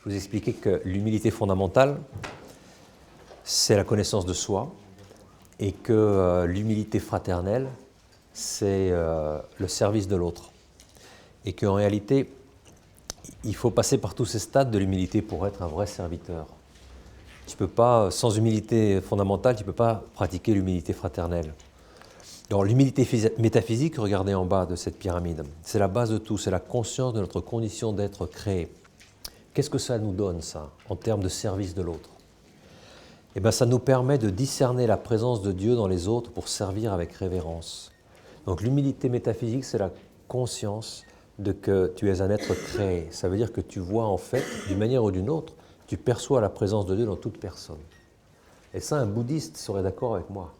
Je vous ai expliqué que l'humilité fondamentale, c'est la connaissance de soi, et que l'humilité fraternelle, c'est le service de l'autre. Et qu'en réalité, il faut passer par tous ces stades de l'humilité pour être un vrai serviteur. Tu peux pas, sans humilité fondamentale, tu ne peux pas pratiquer l'humilité fraternelle. Alors l'humilité métaphysique, regardez en bas de cette pyramide, c'est la base de tout, c'est la conscience de notre condition d'être créé. Qu'est-ce que ça nous donne, ça, en termes de service de l'autre? Eh bien, ça nous permet de discerner la présence de Dieu dans les autres pour servir avec révérence. Donc l'humilité métaphysique, c'est la conscience de que tu es un être créé. Ça veut dire que tu vois en fait, d'une manière ou d'une autre, tu perçois la présence de Dieu dans toute personne. Et ça, un bouddhiste serait d'accord avec moi.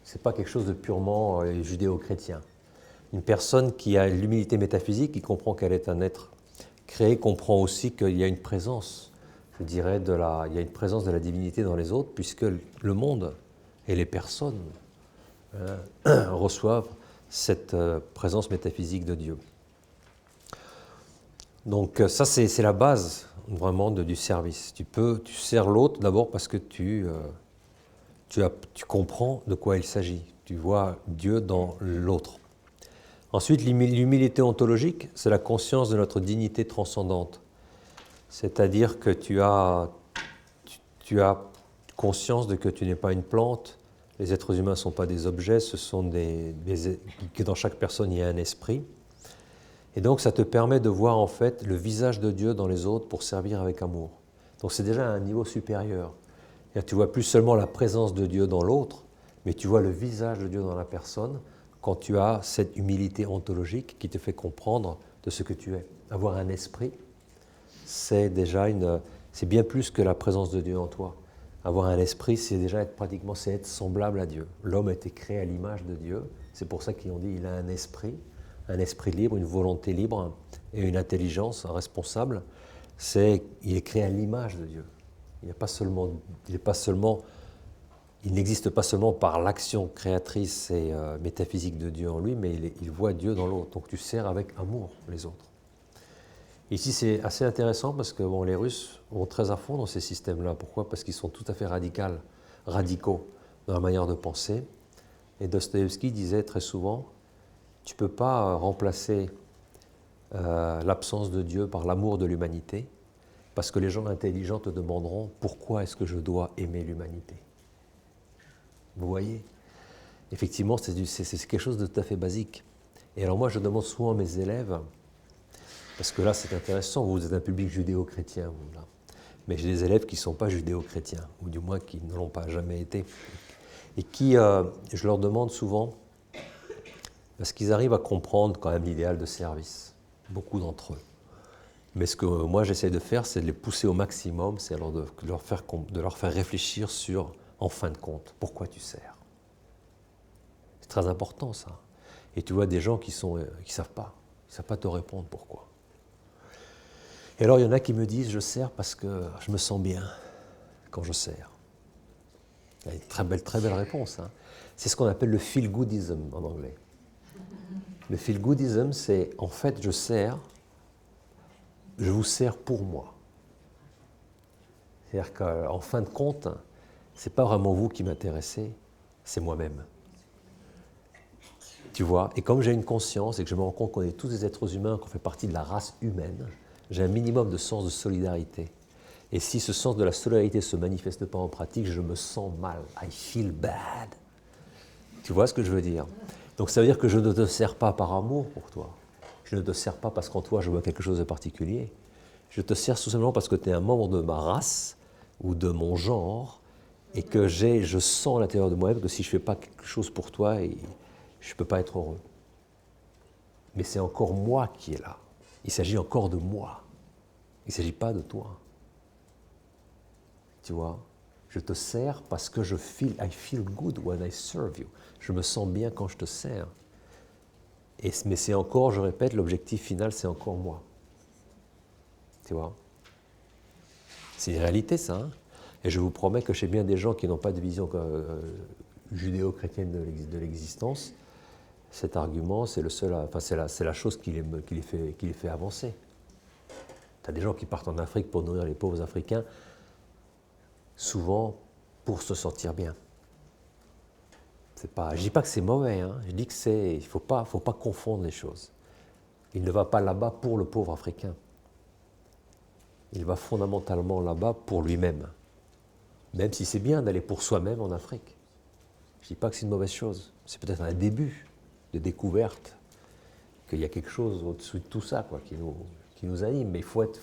Ce n'est pas quelque chose de purement judéo-chrétien. Une personne qui a l'humilité métaphysique, qui comprend qu'elle est un être créé, comprend aussi qu'il y a une présence, je dirais, il y a une présence de la divinité dans les autres, puisque le monde et les personnes reçoivent cette présence métaphysique de Dieu. Donc ça, c'est la base vraiment du service. Tu sers l'autre d'abord parce que tu comprends de quoi il s'agit. Tu vois Dieu dans l'autre. Ensuite, l'humilité ontologique, c'est la conscience de notre dignité transcendante. C'est-à-dire que tu as conscience de que tu n'es pas une plante, les êtres humains ne sont pas des objets, ce sont que dans chaque personne il y a un esprit. Et donc ça te permet de voir en fait le visage de Dieu dans les autres pour servir avec amour. Donc c'est déjà à un niveau supérieur. Et tu vois plus seulement la présence de Dieu dans l'autre, mais tu vois le visage de Dieu dans la personne quand tu as cette humilité ontologique qui te fait comprendre de ce que tu es. Avoir un esprit, c'est bien plus que la présence de Dieu en toi. Avoir un esprit, c'est déjà être semblable à Dieu. L'homme a été créé à l'image de Dieu. C'est pour ça qu'ils ont dit qu'il a un esprit libre, une volonté libre et une intelligence responsable. Il est créé à l'image de Dieu. Il n'existe pas seulement par l'action créatrice et métaphysique de Dieu en lui, mais il voit Dieu dans l'autre. Donc tu sers avec amour les autres. Ici, c'est assez intéressant parce que les Russes vont très à fond dans ces systèmes-là. Pourquoi? Parce qu'ils sont tout à fait radicaux dans la manière de penser. Et Dostoïevski disait très souvent, tu ne peux pas remplacer l'absence de Dieu par l'amour de l'humanité, parce que les gens intelligents te demanderont pourquoi est-ce que je dois aimer l'humanité. Vous voyez? Effectivement, c'est quelque chose de tout à fait basique. Et alors moi, je demande souvent à mes élèves, parce que là, c'est intéressant, vous êtes un public judéo-chrétien, vous, là. Mais j'ai des élèves qui ne sont pas judéo-chrétiens, ou du moins qui ne l'ont pas jamais été, et qui, je leur demande souvent, parce qu'ils arrivent à comprendre quand même l'idéal de service, beaucoup d'entre eux. Mais ce que moi j'essaie de faire, c'est de les pousser au maximum, c'est alors de leur faire réfléchir sur, en fin de compte, pourquoi tu sers. C'est très important ça. Et tu vois des gens qui savent pas te répondre pourquoi. Et alors il y en a qui me disent, je sers parce que je me sens bien quand je sers. Il y a une très belle réponse. Hein. C'est ce qu'on appelle le feel-goodism en anglais. Le feel-goodism, c'est en fait je vous sers pour moi. C'est-à-dire qu'en fin de compte, ce n'est pas vraiment vous qui m'intéressez, c'est moi-même. Tu vois, et comme j'ai une conscience et que je me rends compte qu'on est tous des êtres humains, qu'on fait partie de la race humaine, j'ai un minimum de sens de solidarité. Et si ce sens de la solidarité ne se manifeste pas en pratique, je me sens mal. I feel bad. Tu vois ce que je veux dire? Donc ça veut dire que je ne te sers pas par amour pour toi. Je ne te sers pas parce qu'en toi je vois quelque chose de particulier. Je te sers tout simplement parce que tu es un membre de ma race ou de mon genre et que je sens à l'intérieur de moi-même que si je ne fais pas quelque chose pour toi, je ne peux pas être heureux. Mais c'est encore moi qui est là. Il s'agit encore de moi. Il ne s'agit pas de toi. Tu vois? Je te sers parce que I feel good when I serve you. Je me sens bien quand je te sers. Mais c'est encore, je répète, l'objectif final, c'est encore moi. Tu vois? C'est une réalité, ça. Hein? Et je vous promets que chez bien des gens qui n'ont pas de vision judéo-chrétienne de l'existence, cet argument, c'est la chose qui les fait avancer. Tu as des gens qui partent en Afrique pour nourrir les pauvres Africains, souvent pour se sentir bien. Je ne dis pas que c'est mauvais, hein. Je dis qu'il ne faut pas confondre les choses. Il ne va pas là-bas pour le pauvre Africain. Il va fondamentalement là-bas pour lui-même. Même si c'est bien d'aller pour soi-même en Afrique. Je ne dis pas que c'est une mauvaise chose. C'est peut-être un début de découverte qu'il y a quelque chose au-dessus de tout ça, quoi, qui nous anime. Mais il faut être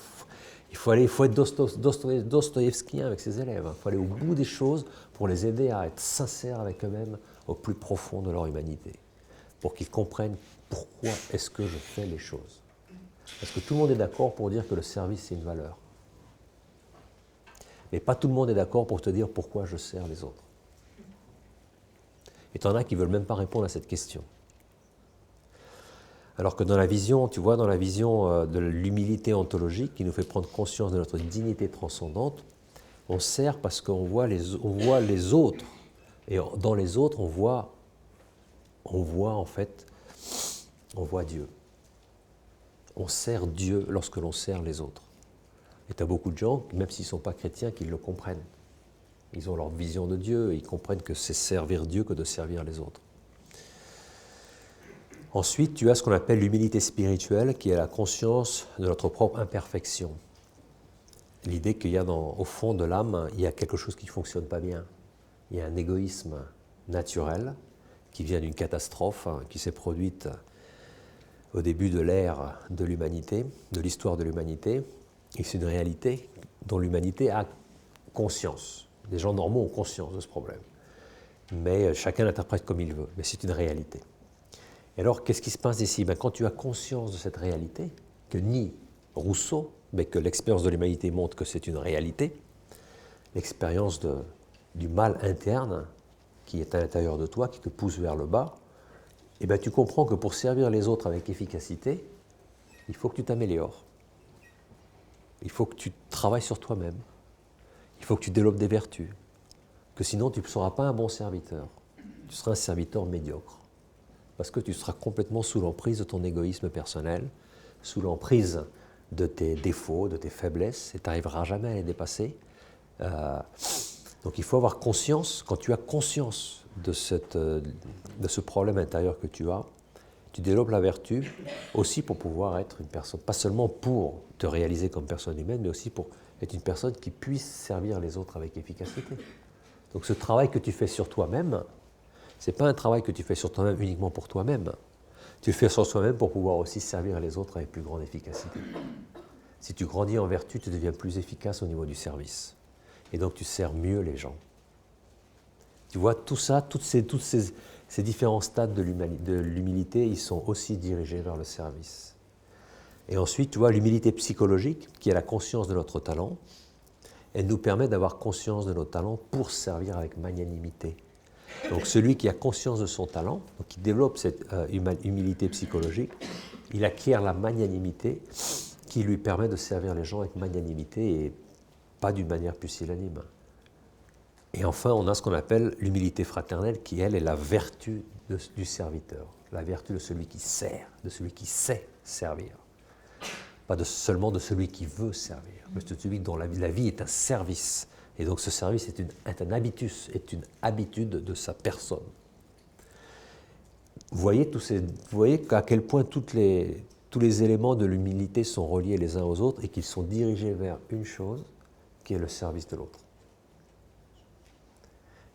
dostoïevskien avec ses élèves. Il faut aller au bout des choses pour les aider à être sincères avec eux-mêmes au plus profond de leur humanité. Pour qu'ils comprennent pourquoi est-ce que je fais les choses. Parce que tout le monde est d'accord pour dire que le service, c'est une valeur. Mais pas tout le monde est d'accord pour te dire pourquoi je sers les autres. Et tu en as qui ne veulent même pas répondre à cette question. Alors que dans la vision, tu vois, dans la vision de l'humilité ontologique qui nous fait prendre conscience de notre dignité transcendante, on sert parce qu'on voit les autres. Et dans les autres, on voit Dieu. On sert Dieu lorsque l'on sert les autres. Et tu as beaucoup de gens, même s'ils ne sont pas chrétiens, qui le comprennent. Ils ont leur vision de Dieu, et ils comprennent que c'est servir Dieu que de servir les autres. Ensuite, tu as ce qu'on appelle l'humilité spirituelle, qui est la conscience de notre propre imperfection. L'idée qu'il y a au fond de l'âme, il y a quelque chose qui ne fonctionne pas bien. Il y a un égoïsme naturel qui vient d'une catastrophe qui s'est produite au début de l'ère de l'humanité, de l'histoire de l'humanité. Et c'est une réalité dont l'humanité a conscience. Les gens normaux ont conscience de ce problème. Mais chacun l'interprète comme il veut. Mais c'est une réalité. Et alors, qu'est-ce qui se passe ici? Quand tu as conscience de cette réalité, que nie Rousseau, mais que l'expérience de l'humanité montre que c'est une réalité, l'expérience du mal interne qui est à l'intérieur de toi, qui te pousse vers le bas, et bien tu comprends que pour servir les autres avec efficacité, il faut que tu t'améliores. Il faut que tu travailles sur toi-même. Il faut que tu développes des vertus. Que sinon, tu ne seras pas un bon serviteur. Tu seras un serviteur médiocre. Parce que tu seras complètement sous l'emprise de ton égoïsme personnel, sous l'emprise de tes défauts, de tes faiblesses, et tu n'arriveras jamais à les dépasser. Donc il faut avoir conscience, quand tu as conscience de ce problème intérieur que tu as, tu développes la vertu aussi pour pouvoir être une personne, pas seulement pour te réaliser comme personne humaine, mais aussi pour être une personne qui puisse servir les autres avec efficacité. Donc ce travail que tu fais sur toi-même, ce n'est pas un travail que tu fais sur toi-même uniquement pour toi-même. Tu le fais sur toi-même pour pouvoir aussi servir les autres avec plus grande efficacité. Si tu grandis en vertu, tu deviens plus efficace au niveau du service. Et donc tu sers mieux les gens. Tu vois, tout ça, tous ces différents stades de l'humilité, ils sont aussi dirigés vers le service. Et ensuite, tu vois, l'humilité psychologique, qui est la conscience de notre talent, elle nous permet d'avoir conscience de nos talents pour servir avec magnanimité. Donc celui qui a conscience de son talent, donc qui développe cette humilité psychologique, il acquiert la magnanimité qui lui permet de servir les gens avec magnanimité et pas d'une manière pusillanime. Et enfin, on a ce qu'on appelle l'humilité fraternelle, qui, elle, est la vertu du serviteur, la vertu de celui qui sert, de celui qui sait servir. Pas seulement de celui qui veut servir, mais de celui dont la vie est un service. Et donc ce service est un habitus, est une habitude de sa personne. Vous voyez à quel point tous les éléments de l'humilité sont reliés les uns aux autres et qu'ils sont dirigés vers une chose, qui est le service de l'autre.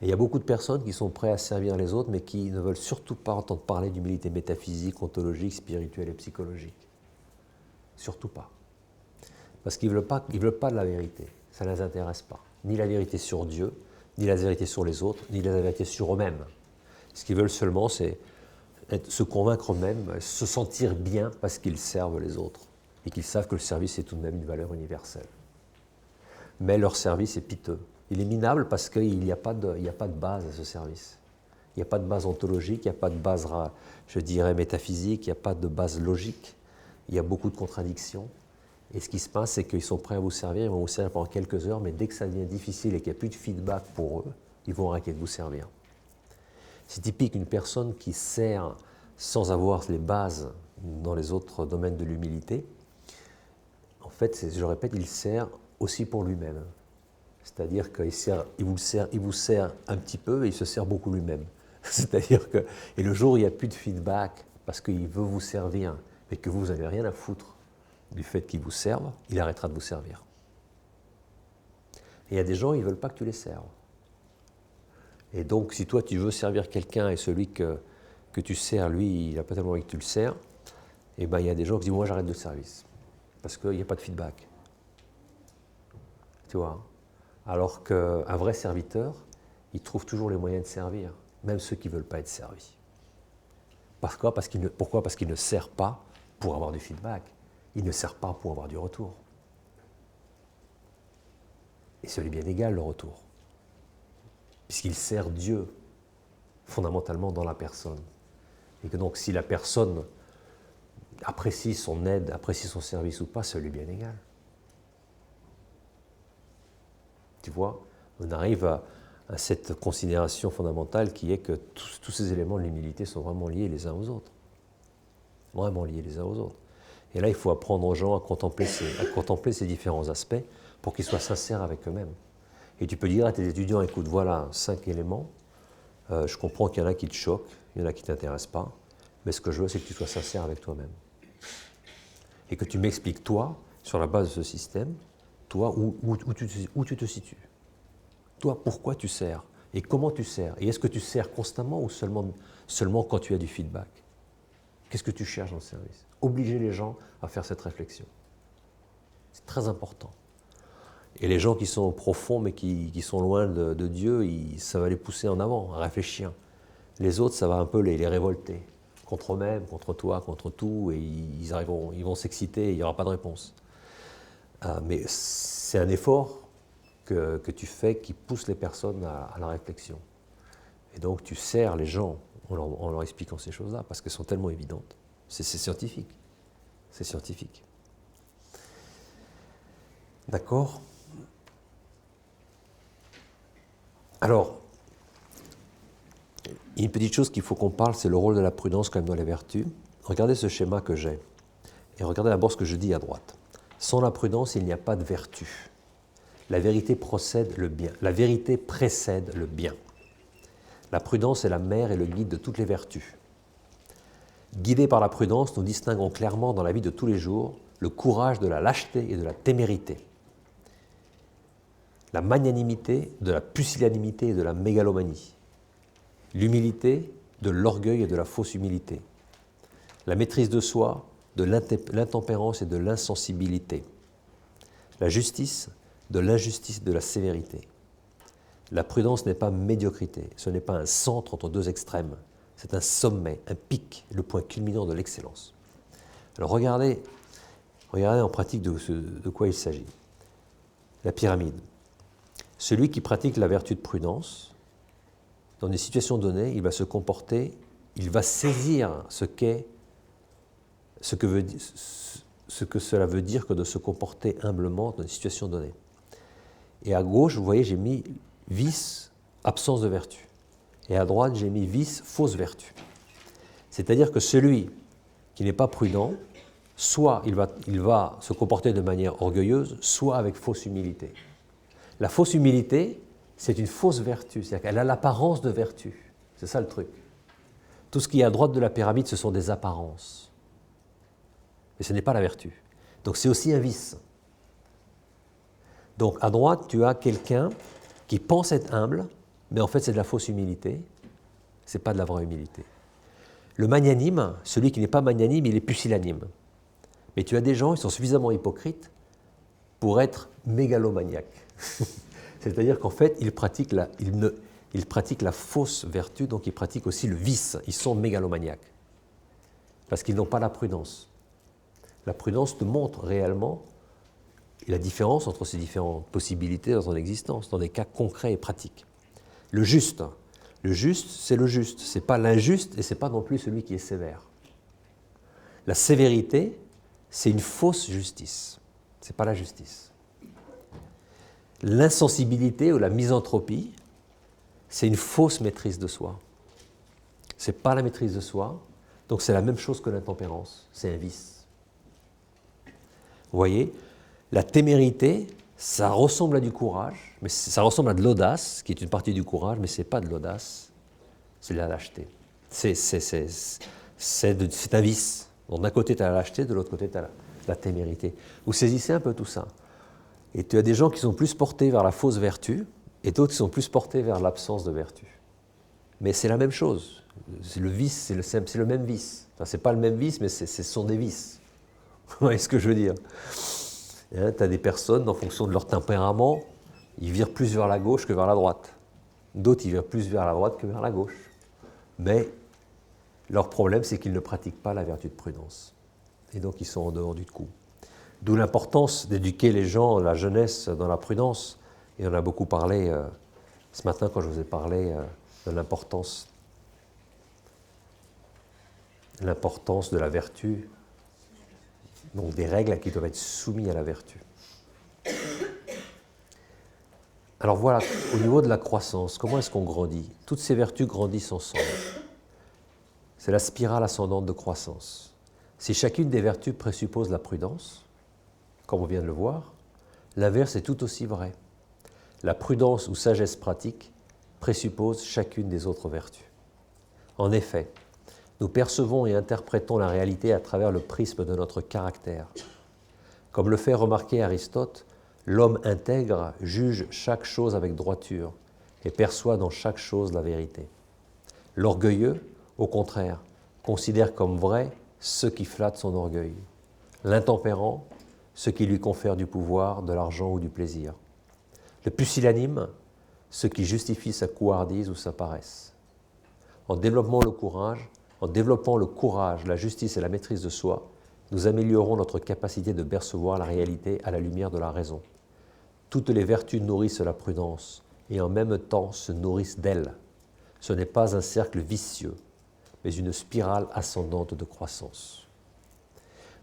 Et il y a beaucoup de personnes qui sont prêtes à servir les autres, mais qui ne veulent surtout pas entendre parler d'humilité métaphysique, ontologique, spirituelle et psychologique. Surtout pas. Parce qu'ils ne veulent pas de la vérité. Ça ne les intéresse pas. Ni la vérité sur Dieu, ni la vérité sur les autres, ni la vérité sur eux-mêmes. Ce qu'ils veulent seulement, c'est se convaincre eux-mêmes, se sentir bien parce qu'ils servent les autres. Et qu'ils savent que le service est tout de même une valeur universelle. Mais leur service est piteux. Il est minable parce qu'il n'y a pas de base à ce service. Il n'y a pas de base ontologique, il n'y a pas de base, je dirais, métaphysique, il n'y a pas de base logique. Il y a beaucoup de contradictions. Et ce qui se passe, c'est qu'ils sont prêts à vous servir, ils vont vous servir pendant quelques heures, mais dès que ça devient difficile et qu'il n'y a plus de feedback pour eux, ils vont arrêter de vous servir. C'est typique une personne qui sert sans avoir les bases dans les autres domaines de l'humilité. en fait, je répète, il sert aussi pour lui-même. C'est-à-dire qu'il vous sert un petit peu et il se sert beaucoup lui-même. C'est-à-dire que, et le jour où il n'y a plus de feedback parce qu'il veut vous servir, mais que vous n'avez rien à foutre du fait qu'il vous serve, il arrêtera de vous servir. Et il y a des gens, ils ne veulent pas que tu les serves. Et donc, si toi, tu veux servir quelqu'un et celui que tu sers, lui, il n'a pas tellement envie que tu le sers, et ben, il y a des gens qui disent, moi, j'arrête le service, parce qu'il n'y a pas de feedback. Tu vois? Alors qu'un vrai serviteur, il trouve toujours les moyens de servir, même ceux qui ne veulent pas être servis. Pourquoi? Parce qu'il ne sert pas pour avoir du feedback. Il ne sert pas pour avoir du retour. Et c'est bien égal, le retour. Puisqu'il sert Dieu, fondamentalement, dans la personne. Et que donc, si la personne apprécie son aide, apprécie son service ou pas, ça lui est bien égal. Tu vois, on arrive à cette considération fondamentale qui est que tous ces éléments de l'humilité sont vraiment liés les uns aux autres. Vraiment liés les uns aux autres. Et là, il faut apprendre aux gens à contempler ces différents aspects pour qu'ils soient sincères avec eux-mêmes. Et tu peux dire à tes étudiants, écoute, voilà 5 éléments, je comprends qu'il y en a qui te choquent, il y en a qui ne t'intéressent pas, mais ce que je veux, c'est que tu sois sincère avec toi-même. Et que tu m'expliques, toi, sur la base de ce système, toi, où tu te situes. Toi, pourquoi tu sers et comment tu sers. Et est-ce que tu sers constamment ou seulement quand tu as du feedback? Qu'est-ce que tu cherches dans le service? Obliger les gens à faire cette réflexion. C'est très important. Et les gens qui sont profonds mais qui sont loin de Dieu, ça va les pousser en avant, à réfléchir. Les autres, ça va un peu les révolter, contre eux-mêmes, contre toi, contre tout, et ils vont s'exciter et il n'y aura pas de réponse. Mais c'est un effort que tu fais qui pousse les personnes à la réflexion. Et donc tu sers les gens en leur expliquant ces choses-là, parce qu'elles sont tellement évidentes. C'est scientifique. C'est scientifique. D'accord? Alors, il y a une petite chose qu'il faut qu'on parle, c'est le rôle de la prudence quand même dans les vertus. Regardez ce schéma que j'ai. Et regardez d'abord ce que je dis à droite. Sans la prudence, il n'y a pas de vertu. La vérité précède le bien. La vérité précède le bien. La prudence est la mère et le guide de toutes les vertus. Guidés par la prudence, nous distinguons clairement dans la vie de tous les jours le courage de la lâcheté et de la témérité, la magnanimité de la pusillanimité et de la mégalomanie, l'humilité de l'orgueil et de la fausse humilité, la maîtrise de soi de l'intempérance et de l'insensibilité, la justice de l'injustice et de la sévérité. La prudence n'est pas médiocrité, ce n'est pas un centre entre deux extrêmes, c'est un sommet, un pic, le point culminant de l'excellence. Alors regardez en pratique de quoi il s'agit. La pyramide. Celui qui pratique la vertu de prudence, dans des situations données, il va se comporter, il va saisir ce que cela veut dire que de se comporter humblement dans une situation donnée. Et à gauche, vous voyez, j'ai mis vice, absence de vertu. Et à droite, j'ai mis vice, fausse vertu. C'est-à-dire que celui qui n'est pas prudent, soit il va se comporter de manière orgueilleuse, soit avec fausse humilité. La fausse humilité, c'est une fausse vertu, c'est-à-dire qu'elle a l'apparence de vertu. C'est ça le truc. Tout ce qui est à droite de la pyramide, ce sont des apparences. Mais ce n'est pas la vertu. Donc c'est aussi un vice. Donc à droite, tu as quelqu'un qui pense être humble, mais en fait c'est de la fausse humilité, ce n'est pas de la vraie humilité. Le magnanime, celui qui n'est pas magnanime, il est pusillanime. Mais tu as des gens qui sont suffisamment hypocrites pour être mégalomaniaques. C'est-à-dire qu'en fait, ils pratiquent la fausse vertu, donc ils pratiquent aussi le vice, ils sont mégalomaniaques. Parce qu'ils n'ont pas la prudence. La prudence te montre réellement la différence entre ces différentes possibilités dans ton existence, dans des cas concrets et pratiques. Le juste, c'est le juste, ce n'est pas l'injuste et ce n'est pas non plus celui qui est sévère. La sévérité, c'est une fausse justice, ce n'est pas la justice. L'insensibilité ou la misanthropie, c'est une fausse maîtrise de soi. Ce n'est pas la maîtrise de soi, donc c'est la même chose que l'intempérance, c'est un vice. Vous voyez, La témérité, ça ressemble à du courage, mais ça ressemble à de l'audace, qui est une partie du courage, mais ce n'est pas de l'audace, c'est de la lâcheté. C'est un vice. Donc d'un côté, tu as la lâcheté, de l'autre côté, tu as la témérité. Vous saisissez un peu tout ça. Et tu as des gens qui sont plus portés vers la fausse vertu, et d'autres qui sont plus portés vers l'absence de vertu. Mais c'est la même chose. C'est le vice, c'est le même vice. Enfin, ce n'est pas le même vice, mais ce sont des vices. Vous voyez ce que je veux dire? Hein, tu as des personnes, en fonction de leur tempérament, ils virent plus vers la gauche que vers la droite. D'autres, ils virent plus vers la droite que vers la gauche. Mais leur problème, c'est qu'ils ne pratiquent pas la vertu de prudence. Et donc, ils sont en dehors du coup. D'où l'importance d'éduquer les gens, la jeunesse, dans la prudence. Et on a beaucoup parlé ce matin quand je vous ai parlé de l'importance de la vertu, donc des règles qui doivent être soumises à la vertu. Alors voilà, au niveau de la croissance, comment est-ce qu'on grandit? Toutes ces vertus grandissent ensemble. C'est la spirale ascendante de croissance. Si chacune des vertus présuppose la prudence, comme on vient de le voir, l'inverse est tout aussi vrai. La prudence ou sagesse pratique présuppose chacune des autres vertus. En effet, nous percevons et interprétons la réalité à travers le prisme de notre caractère. Comme le fait remarquer Aristote, l'homme intègre juge chaque chose avec droiture et perçoit dans chaque chose la vérité. L'orgueilleux, au contraire, considère comme vrai ce qui flatte son orgueil. L'intempérant, ce qui lui confère du pouvoir, de l'argent ou du plaisir. Le pusillanime, ce qui justifie sa couardise ou sa paresse. En développant le courage, la justice et la maîtrise de soi, nous améliorons notre capacité de percevoir la réalité à la lumière de la raison. Toutes les vertus nourrissent la prudence et en même temps se nourrissent d'elle. Ce n'est pas un cercle vicieux, mais une spirale ascendante de croissance.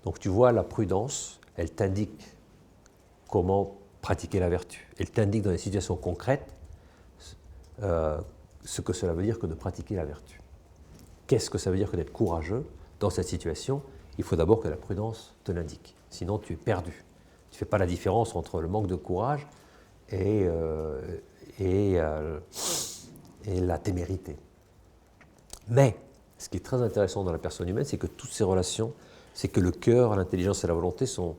Donc tu vois, la prudence, elle t'indique comment pratiquer la vertu. Elle t'indique dans des situations concrètes ce que cela veut dire que de pratiquer la vertu. Qu'est-ce que ça veut dire que d'être courageux dans cette situation? Il faut d'abord que la prudence te l'indique. Sinon, tu es perdu. Tu ne fais pas la différence entre le manque de courage et la témérité. Mais, ce qui est très intéressant dans la personne humaine, c'est que toutes ces relations, c'est que le cœur, l'intelligence et la volonté sont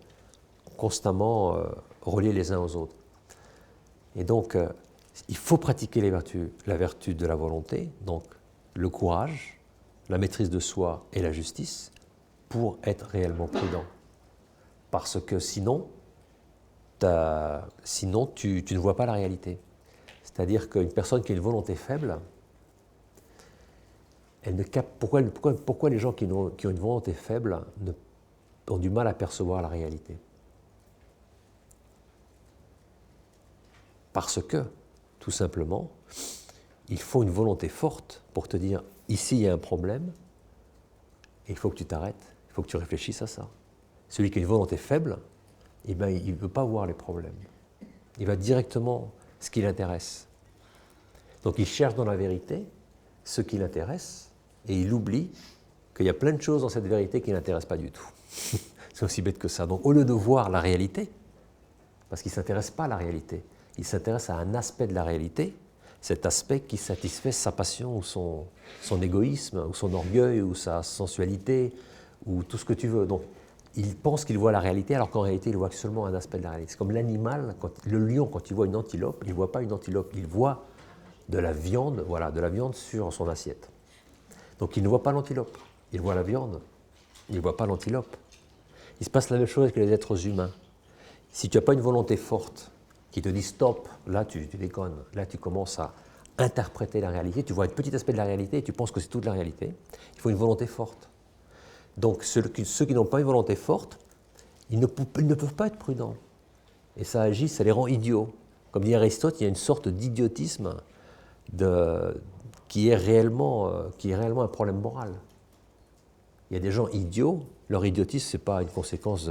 constamment reliés les uns aux autres. Et donc, il faut pratiquer la vertu de la volonté, donc le courage, la maîtrise de soi et la justice, pour être réellement prudent. Parce que sinon, tu ne vois pas la réalité. C'est-à-dire qu'une personne qui a une volonté faible, elle ne capte, pourquoi les gens qui ont une volonté faible ont du mal à percevoir la réalité? Parce que, tout simplement, il faut une volonté forte pour te dire, ici il y a un problème, et il faut que tu t'arrêtes, il faut que tu réfléchisses à ça. Celui qui a une volonté faible, eh ben, il ne veut pas voir les problèmes. Il va directement ce qui l'intéresse. Donc il cherche dans la vérité ce qui l'intéresse, et il oublie qu'il y a plein de choses dans cette vérité qui ne l'intéressent pas du tout. C'est aussi bête que ça. Donc au lieu de voir la réalité, parce qu'il ne s'intéresse pas à la réalité, il s'intéresse à un aspect de la réalité, cet aspect qui satisfait sa passion ou son égoïsme, ou son orgueil, ou sa sensualité, ou tout ce que tu veux. Donc il pense qu'il voit la réalité, alors qu'en réalité, il voit seulement un aspect de la réalité. C'est comme l'animal, le lion, quand il voit une antilope, il ne voit pas une antilope, il voit de la viande, voilà, de la viande sur son assiette. Donc il ne voit pas l'antilope, il voit la viande, il ne voit pas l'antilope. Il se passe la même chose avec les êtres humains. Si tu n'as pas une volonté forte qui te dit stop, là tu déconnes, là tu commences à interpréter la réalité, tu vois un petit aspect de la réalité et tu penses que c'est toute la réalité, il faut une volonté forte. Donc ceux qui n'ont pas une volonté forte, ils ne peuvent pas être prudents. Et ça agit, ça les rend idiots. Comme dit Aristote, il y a une sorte d'idiotisme qui est réellement un problème moral. Il y a des gens idiots, leur idiotisme, ce n'est pas une conséquence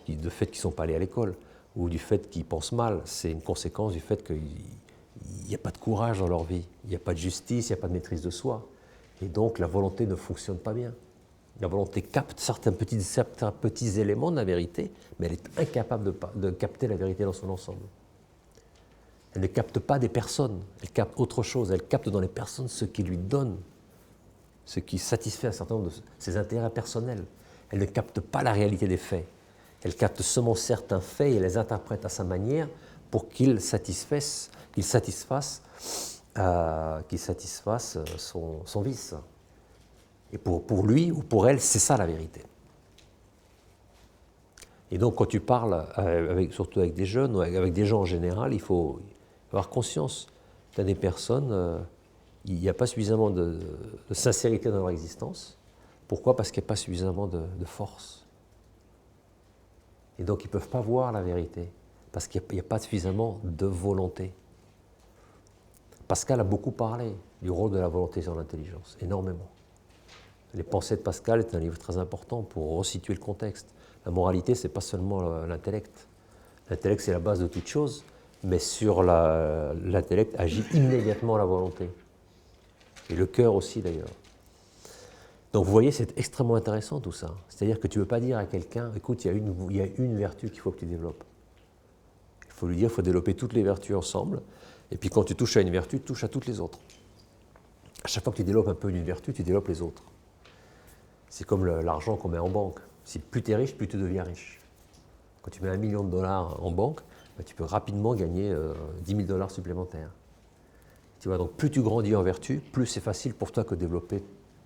du fait qu'ils ne sont pas allés à l'école ou du fait qu'ils pensent mal, c'est une conséquence du fait qu'il n'y a pas de courage dans leur vie, il n'y a pas de justice, il n'y a pas de maîtrise de soi. Et donc la volonté ne fonctionne pas bien. La volonté capte certains petits éléments de la vérité, mais elle est incapable de capter la vérité dans son ensemble. Elle ne capte pas des personnes, elle capte autre chose. Elle capte dans les personnes ce qui lui donne, ce qui satisfait un certain nombre de ses intérêts personnels. Elle ne capte pas la réalité des faits. Elle capte seulement certains faits et les interprète à sa manière pour qu'ils satisfassent son vice. Et pour lui ou pour elle, c'est ça la vérité. Et donc quand tu parles, surtout avec des jeunes ou avec des gens en général, il faut avoir conscience. Tu as des personnes, il n'y a pas suffisamment de sincérité dans leur existence. Pourquoi? Parce qu'il n'y a pas suffisamment de force. Et donc ils ne peuvent pas voir la vérité, parce qu'il n'y a pas suffisamment de volonté. Pascal a beaucoup parlé du rôle de la volonté sur l'intelligence, énormément. Les pensées de Pascal est un livre très important pour resituer le contexte. La moralité, ce n'est pas seulement l'intellect. L'intellect, c'est la base de toute chose, mais sur l'intellect agit immédiatement la volonté. Et le cœur aussi, d'ailleurs. Donc vous voyez, c'est extrêmement intéressant tout ça. C'est-à-dire que tu ne peux pas dire à quelqu'un, écoute, il y a une vertu qu'il faut que tu développes. Il faut lui dire, il faut développer toutes les vertus ensemble. Et puis quand tu touches à une vertu, tu touches à toutes les autres. À chaque fois que tu développes un peu d'une vertu, tu développes les autres. C'est comme l'argent qu'on met en banque. Si plus tu es riche, plus tu deviens riche. Quand tu mets $1 million en banque, ben, tu peux rapidement gagner 10 000 $ supplémentaires. Tu vois, donc plus tu grandis en vertu, plus c'est facile pour toi que de développer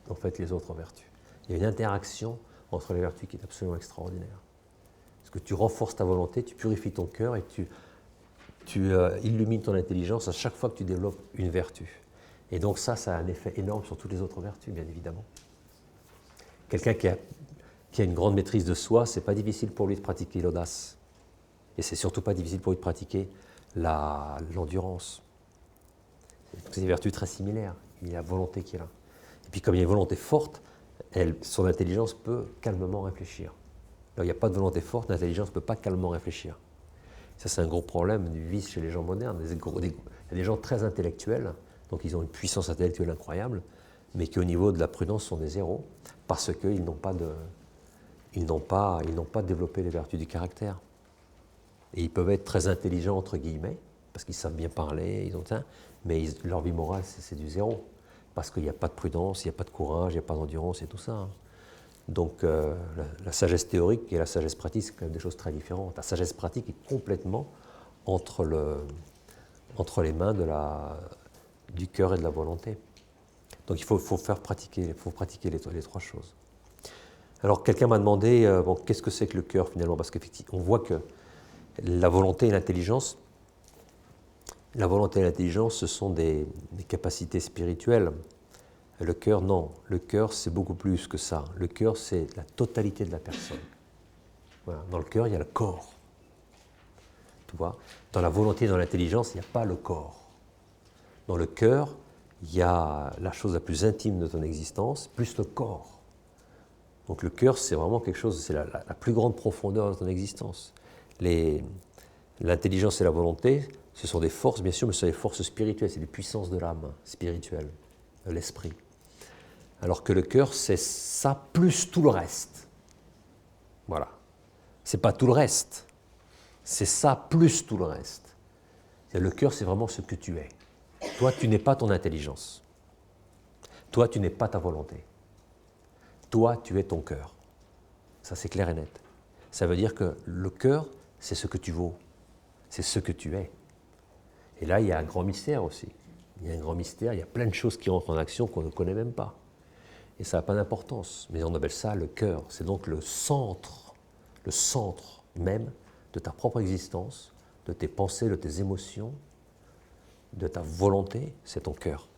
en fait, les autres vertus. Il y a une interaction entre les vertus qui est absolument extraordinaire. Parce que tu renforces ta volonté, tu purifies ton cœur et tu illumines ton intelligence à chaque fois que tu développes une vertu. Et donc ça a un effet énorme sur toutes les autres vertus, bien évidemment. Quelqu'un qui a une grande maîtrise de soi, ce n'est pas difficile pour lui de pratiquer l'audace. Et c'est surtout pas difficile pour lui de pratiquer l'endurance. C'est des vertus très similaires. Il y a la volonté qui est là. Et puis comme il y a une volonté forte, son intelligence peut calmement réfléchir. Là, il n'y a pas de volonté forte, l'intelligence ne peut pas calmement réfléchir. Ça, c'est un gros problème du vice chez les gens modernes. Il y a des gens très intellectuels, donc ils ont une puissance intellectuelle incroyable, mais qui au niveau de la prudence sont des zéros, parce qu'ils n'ont pas développé les vertus du caractère. Et ils peuvent être très intelligents, entre guillemets, parce qu'ils savent bien parler, mais leur vie morale, c'est du zéro. Parce qu'il n'y a pas de prudence, il n'y a pas de courage, il n'y a pas d'endurance et tout ça. Donc la sagesse théorique et la sagesse pratique, c'est quand même des choses très différentes. La sagesse pratique est complètement entre les mains du cœur et de la volonté. Donc il faut pratiquer les trois choses. Alors quelqu'un m'a demandé, qu'est-ce que c'est que le cœur finalement? Parce qu'on voit que la volonté et l'intelligence, ce sont des capacités spirituelles. Le cœur, non. Le cœur, c'est beaucoup plus que ça. Le cœur, c'est la totalité de la personne. Voilà. Dans le cœur, il y a le corps. Tu vois? Dans la volonté et dans l'intelligence, il n'y a pas le corps. Dans le cœur, il y a la chose la plus intime de ton existence, plus le corps. Donc le cœur, c'est vraiment quelque chose, c'est la plus grande profondeur de ton existence. L'intelligence et la volonté, ce sont des forces, bien sûr, mais ce sont des forces spirituelles, c'est des puissances de l'âme spirituelle, de l'esprit. Alors que le cœur, c'est ça plus tout le reste. Voilà. C'est pas tout le reste, c'est ça plus tout le reste. Le cœur, c'est vraiment ce que tu es. Toi, tu n'es pas ton intelligence. Toi, tu n'es pas ta volonté. Toi, tu es ton cœur. Ça, c'est clair et net. Ça veut dire que le cœur, c'est ce que tu vaux. C'est ce que tu es. Et là, il y a un grand mystère aussi. Il y a un grand mystère, il y a plein de choses qui entrent en action qu'on ne connaît même pas. Et ça n'a pas d'importance. Mais on appelle ça le cœur. C'est donc le centre même de ta propre existence, de tes pensées, de tes émotions, de ta volonté, c'est ton cœur.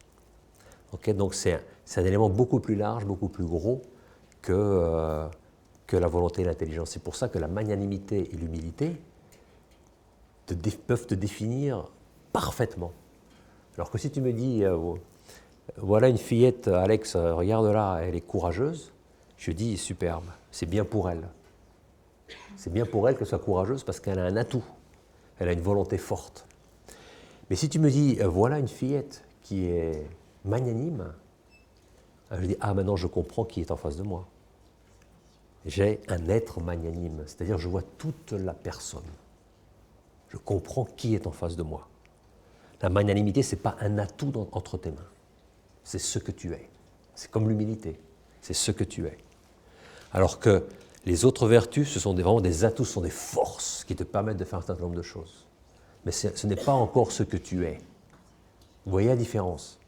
Okay, donc c'est un élément beaucoup plus large, beaucoup plus gros que la volonté et l'intelligence. C'est pour ça que la magnanimité et l'humilité peuvent te définir parfaitement. Alors que si tu me dis, voilà une fillette, Alex, regarde-la, elle est courageuse, je dis, superbe, c'est bien pour elle. C'est bien pour elle qu'elle soit courageuse parce qu'elle a un atout, elle a une volonté forte. Mais si tu me dis, voilà une fillette qui est magnanime, je dis, ah maintenant je comprends qui est en face de moi. J'ai un être magnanime, c'est-à-dire je vois toute la personne. Je comprends qui est en face de moi. La magnanimité, ce n'est pas un atout entre tes mains. C'est ce que tu es. C'est comme l'humilité. C'est ce que tu es. Alors que les autres vertus, ce sont vraiment des atouts, ce sont des forces qui te permettent de faire un certain nombre de choses. Mais ce n'est pas encore ce que tu es. Vous voyez la différence?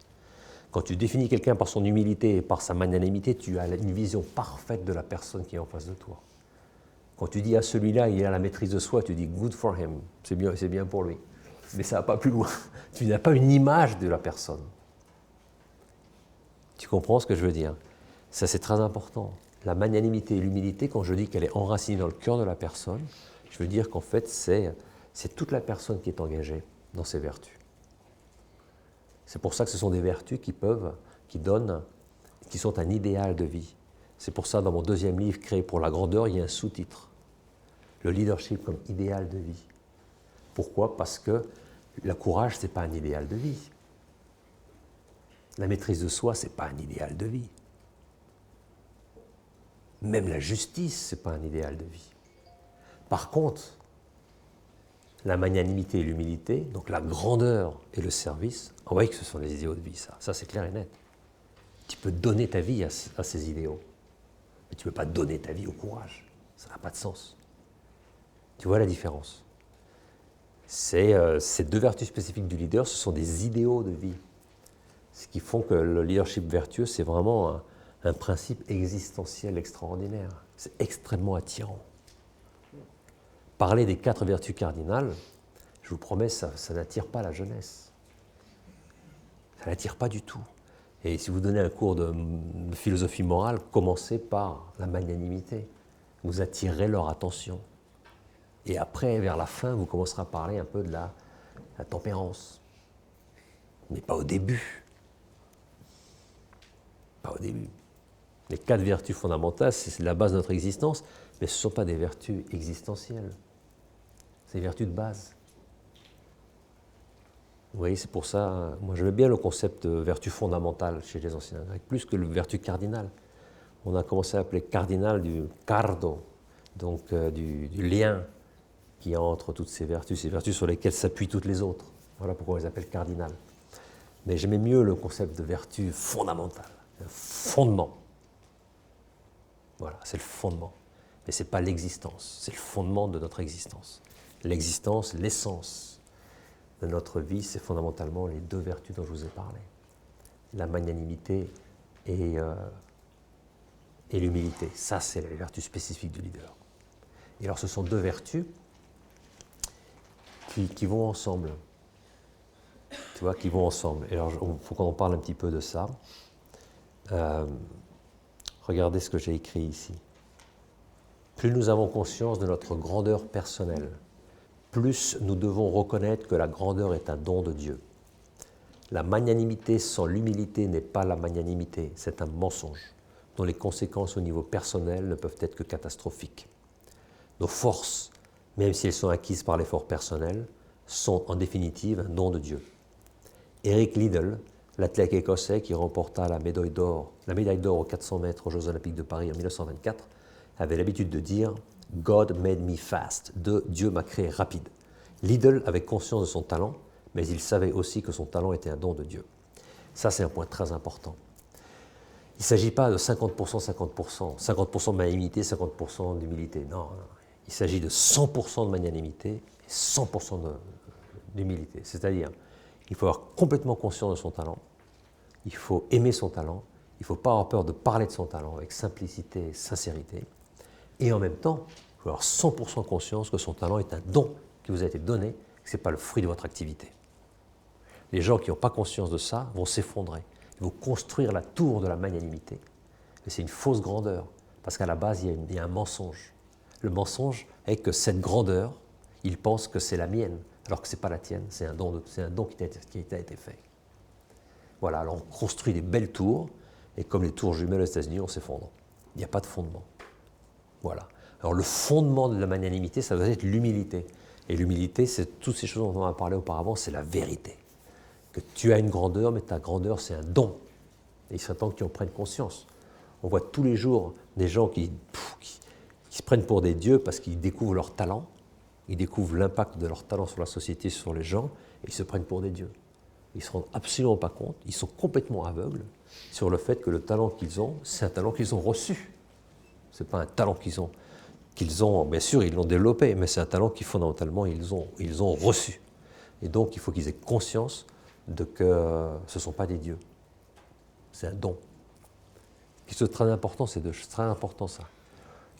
Quand tu définis quelqu'un par son humilité et par sa magnanimité, tu as une vision parfaite de la personne qui est en face de toi. Quand tu dis à celui-là, il a la maîtrise de soi, tu dis « good for him », c'est bien pour lui. Mais ça ne va pas plus loin. Tu n'as pas une image de la personne. Tu comprends ce que je veux dire? Ça, c'est très important. La magnanimité et l'humilité, quand je dis qu'elle est enracinée dans le cœur de la personne, je veux dire qu'en fait, c'est toute la personne qui est engagée dans ces vertus. C'est pour ça que ce sont des vertus qui sont un idéal de vie. C'est pour ça, dans mon deuxième livre, Créé pour la grandeur, il y a un sous-titre. Le leadership comme idéal de vie. Pourquoi? Parce que le courage, ce n'est pas un idéal de vie. La maîtrise de soi, ce n'est pas un idéal de vie. Même la justice, ce n'est pas un idéal de vie. Par contre, la magnanimité et l'humilité, donc la grandeur et le service, on voit que ce sont des idéaux de vie, ça. Ça, c'est clair et net. Tu peux donner ta vie à ces idéaux, mais tu ne peux pas donner ta vie au courage. Ça n'a pas de sens. Tu vois la différence? Ces deux vertus spécifiques du leader, ce sont des idéaux de vie. Ce qui font que le leadership vertueux, c'est vraiment un principe existentiel extraordinaire. C'est extrêmement attirant. Parler des 4 vertus cardinales, je vous promets, ça n'attire pas la jeunesse. Ça n'attire pas du tout. Et si vous donnez un cours de philosophie morale, commencez par la magnanimité. Vous attirerez leur attention. Et après, vers la fin, vous commencerez à parler un peu de la tempérance. Mais pas au début. Pas au début. Les 4 vertus fondamentales, c'est la base de notre existence, mais ce ne sont pas des vertus existentielles. C'est des vertus de base. Vous voyez, c'est pour ça, moi j'aimais bien le concept de vertu fondamentale chez les anciens Grecs, plus que le vertu cardinale. On a commencé à appeler cardinal du cardo, donc du lien qu'il y a entre toutes ces vertus sur lesquelles s'appuient toutes les autres. Voilà pourquoi on les appelle cardinales. Mais j'aimais mieux le concept de vertu fondamentale, un fondement. Voilà, c'est le fondement. Mais ce n'est pas l'existence, c'est le fondement de notre existence. L'existence, l'essence de notre vie, c'est fondamentalement les 2 vertus dont je vous ai parlé. La magnanimité et l'humilité. Ça, c'est les vertus spécifiques du leader. Et alors, ce sont 2 vertus qui vont ensemble. Tu vois, qui vont ensemble. Et alors, il faut qu'on en parle un petit peu de ça. Regardez ce que j'ai écrit ici. Plus nous avons conscience de notre grandeur personnelle, plus nous devons reconnaître que la grandeur est un don de Dieu. La magnanimité sans l'humilité n'est pas la magnanimité, c'est un mensonge, dont les conséquences au niveau personnel ne peuvent être que catastrophiques. Nos forces, même si elles sont acquises par l'effort personnel, sont en définitive un don de Dieu. Eric Liddell, l'athlète écossais qui remporta la médaille d'or aux 400 mètres aux Jeux Olympiques de Paris en 1924, avait l'habitude de dire « God made me fast », de « Dieu m'a créé rapide ». Liddell avait conscience de son talent, mais il savait aussi que son talent était un don de Dieu. Ça, c'est un point très important. Il ne s'agit pas de 50%, 50%, 50% de magnanimité, 50% d'humilité. Non, il s'agit de 100% de magnanimité et 100% d'humilité. C'est-à-dire, il faut avoir complètement conscience de son talent, il faut aimer son talent, il ne faut pas avoir peur de parler de son talent avec simplicité et sincérité. Et en même temps, il faut avoir 100% conscience que son talent est un don qui vous a été donné, que ce n'est pas le fruit de votre activité. Les gens qui n'ont pas conscience de ça vont s'effondrer. Ils vont construire la tour de la magnanimité. Mais c'est une fausse grandeur, parce qu'à la base, il y a un mensonge. Le mensonge est que cette grandeur, ils pensent que c'est la mienne, alors que ce n'est pas la tienne, c'est un don qui a été fait. Voilà, alors on construit des belles tours, et comme les tours jumelles aux États-Unis, on s'effondre. Il n'y a pas de fondement. Voilà. Alors le fondement de la magnanimité, ça doit être l'humilité. Et l'humilité, c'est toutes ces choses dont on a parlé auparavant, c'est la vérité. Que tu as une grandeur, mais ta grandeur, c'est un don. Et il serait temps que tu en prennes conscience. On voit tous les jours des gens qui qui se prennent pour des dieux parce qu'ils découvrent leur talent, ils découvrent l'impact de leur talent sur la société, sur les gens, et ils se prennent pour des dieux. Ils ne se rendent absolument pas compte, ils sont complètement aveugles sur le fait que le talent qu'ils ont, c'est un talent qu'ils ont reçu. Ce n'est pas un talent qu'ils ont, bien sûr, ils l'ont développé, mais c'est un talent qu'ils fondamentalement, ils ont reçu. Et donc, il faut qu'ils aient conscience de que ce ne sont pas des dieux. C'est un don. C'est très important, très important ça.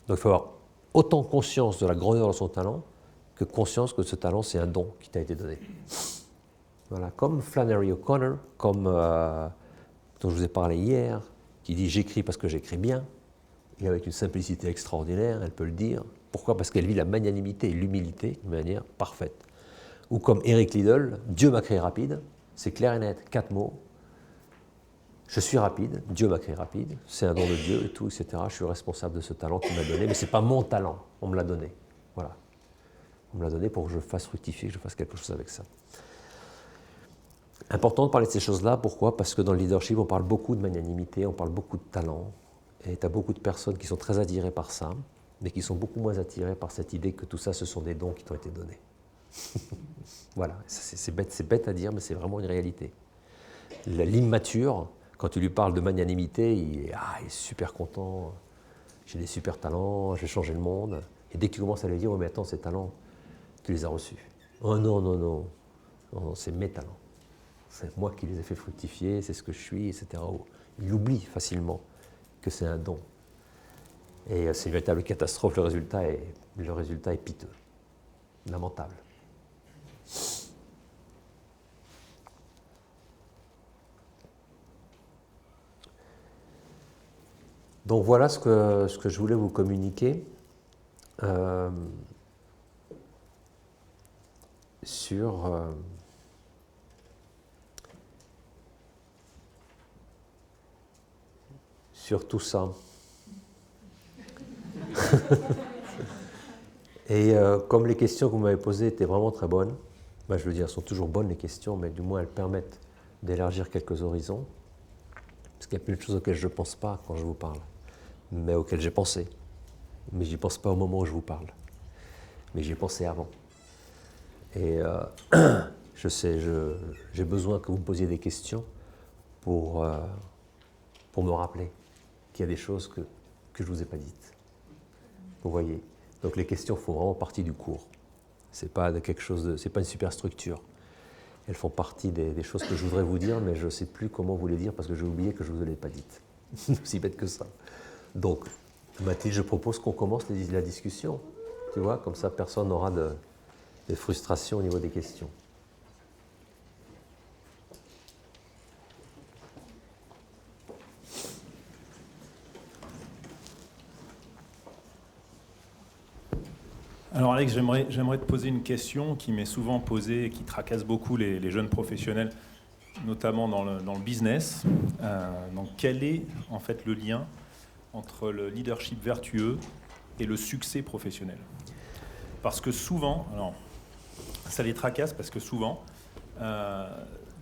Donc, il faut avoir autant conscience de la grandeur de son talent que conscience que ce talent, c'est un don qui t'a été donné. Voilà, comme Flannery O'Connor, comme dont je vous ai parlé hier, qui dit « j'écris parce que j'écris bien », et avec une simplicité extraordinaire, elle peut le dire. Pourquoi ? Parce qu'elle vit la magnanimité et l'humilité de manière parfaite. Ou comme Eric Liddell, « Dieu m'a créé rapide », c'est clair et net, 4 mots. Je suis rapide, Dieu m'a créé rapide, c'est un don de Dieu et tout, etc. Je suis responsable de ce talent qu'il m'a donné, mais ce n'est pas mon talent, on me l'a donné. Voilà. On me l'a donné pour que je fasse fructifier, que je fasse quelque chose avec ça. Important de parler de ces choses-là, pourquoi ? Parce que dans le leadership, on parle beaucoup de magnanimité, on parle beaucoup de talent, et tu as beaucoup de personnes qui sont très attirées par ça, mais qui sont beaucoup moins attirées par cette idée que tout ça, ce sont des dons qui t'ont été donnés. Voilà, c'est bête à dire, mais c'est vraiment une réalité. L'immature, quand tu lui parles de magnanimité, il est super content, j'ai des super talents, je vais changer le monde. Et dès que tu commences à lui dire, oh, mais attends, ces talents, tu les as reçus. Oh non, c'est mes talents. C'est moi qui les ai fait fructifier, c'est ce que je suis, etc. Il oublie facilement que c'est un don. Et c'est une véritable catastrophe, le résultat est piteux, lamentable. Donc voilà ce que je voulais vous communiquer sur tout ça. Et comme les questions que vous m'avez posées étaient vraiment très bonnes, je veux dire, elles sont toujours bonnes les questions, mais du moins elles permettent d'élargir quelques horizons, parce qu'il y a plein de choses auxquelles je ne pense pas quand je vous parle, mais auxquelles j'ai pensé. Mais je n'y pense pas au moment où je vous parle, mais j'y ai pensé avant. Et je sais, j'ai besoin que vous me posiez des questions pour me rappeler qu'il y a des choses que je ne vous ai pas dites. Vous voyez ? Donc les questions font vraiment partie du cours. C'est pas une superstructure. Elles font partie des choses que je voudrais vous dire, mais je ne sais plus comment vous les dire parce que j'ai oublié que je ne vous ai pas dites. Aussi bête que ça. Donc, Mathilde, je propose qu'on commence la discussion. Tu vois, comme ça, personne n'aura de frustration au niveau des questions. Alors Alex, j'aimerais te poser une question qui m'est souvent posée et qui tracasse beaucoup les jeunes professionnels, notamment dans le business. Donc quel est en fait le lien entre le leadership vertueux et le succès professionnel ? Parce que souvent, alors ça les tracasse parce que souvent,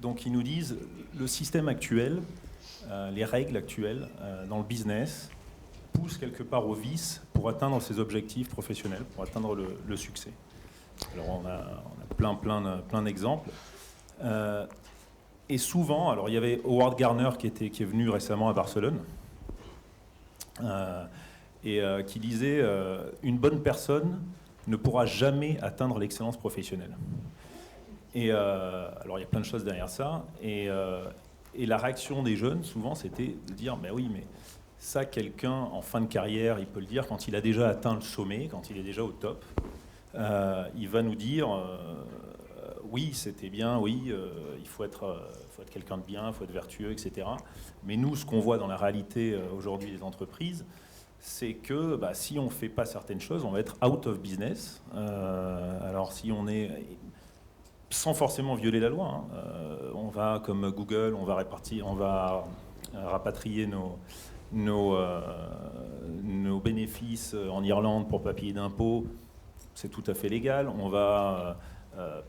donc ils nous disent le système actuel, les règles actuelles dans le business pousse quelque part au vice pour atteindre ses objectifs professionnels, pour atteindre le succès. Alors on a plein d'exemples. Et souvent, alors il y avait Howard Gardner qui est venu récemment à Barcelone et qui disait une bonne personne ne pourra jamais atteindre l'excellence professionnelle. Et alors il y a plein de choses derrière ça. Et la réaction des jeunes, souvent, c'était de dire « mais oui, mais ça, quelqu'un en fin de carrière, il peut le dire quand il a déjà atteint le sommet, quand il est déjà au top. Il va nous dire oui, c'était bien, oui, il faut être quelqu'un de bien, il faut être vertueux, etc. Mais nous, ce qu'on voit dans la réalité aujourd'hui des entreprises, c'est que si on ne fait pas certaines choses, on va être out of business. Alors si on est, sans forcément violer la loi, on va, comme Google, on va rapatrier nos bénéfices en Irlande pour pas payer d'impôts, c'est tout à fait légal. On va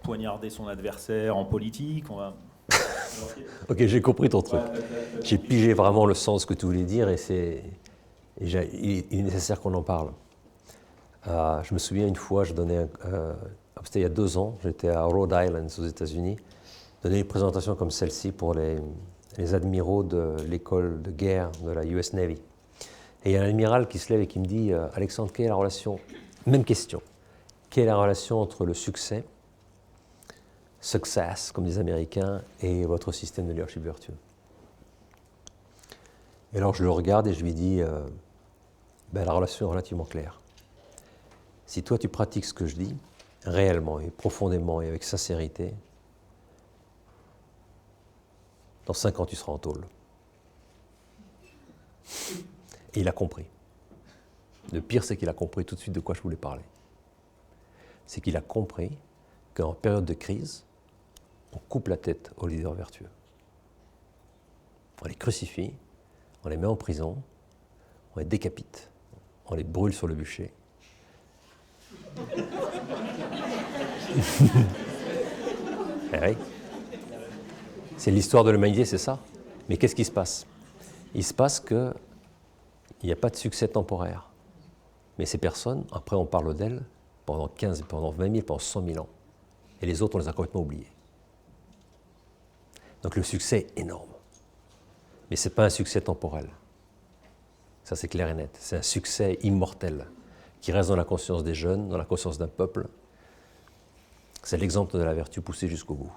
poignarder son adversaire en politique. Ok, j'ai compris ton truc. J'ai pigé vraiment le sens que tu voulais dire et il est nécessaire qu'on en parle. Je me souviens une fois, c'était il y a 2 ans, j'étais à Rhode Island aux États-Unis, donner une présentation comme celle-ci pour les admiraux de l'école de guerre de la US Navy. Et il y a un amiral qui se lève et qui me dit « Alexandre, quelle est la relation ?» Même question. Quelle est la relation entre le succès, success, comme disent les Américains, et votre système de leadership vertueux? Et alors je le regarde et je lui dis la relation est relativement claire. Si toi tu pratiques ce que je dis, réellement et profondément et avec sincérité, dans 5 ans tu seras en tôle. Et il a compris. Le pire, c'est qu'il a compris tout de suite de quoi je voulais parler. C'est qu'il a compris qu'en période de crise, on coupe la tête aux leaders vertueux. On les crucifie, on les met en prison, on les décapite, on les brûle sur le bûcher. Oui. C'est l'histoire de l'humanité, c'est ça. Mais qu'est-ce qui se passe? Il se passe qu'il n'y a pas de succès temporaire. Mais ces personnes, après on parle d'elles pendant 15, pendant 20 000, pendant 100 000 ans. Et les autres, on les a complètement oubliés. Donc le succès est énorme. Mais ce n'est pas un succès temporel. Ça, c'est clair et net. C'est un succès immortel qui reste dans la conscience des jeunes, dans la conscience d'un peuple. C'est l'exemple de la vertu poussée jusqu'au bout.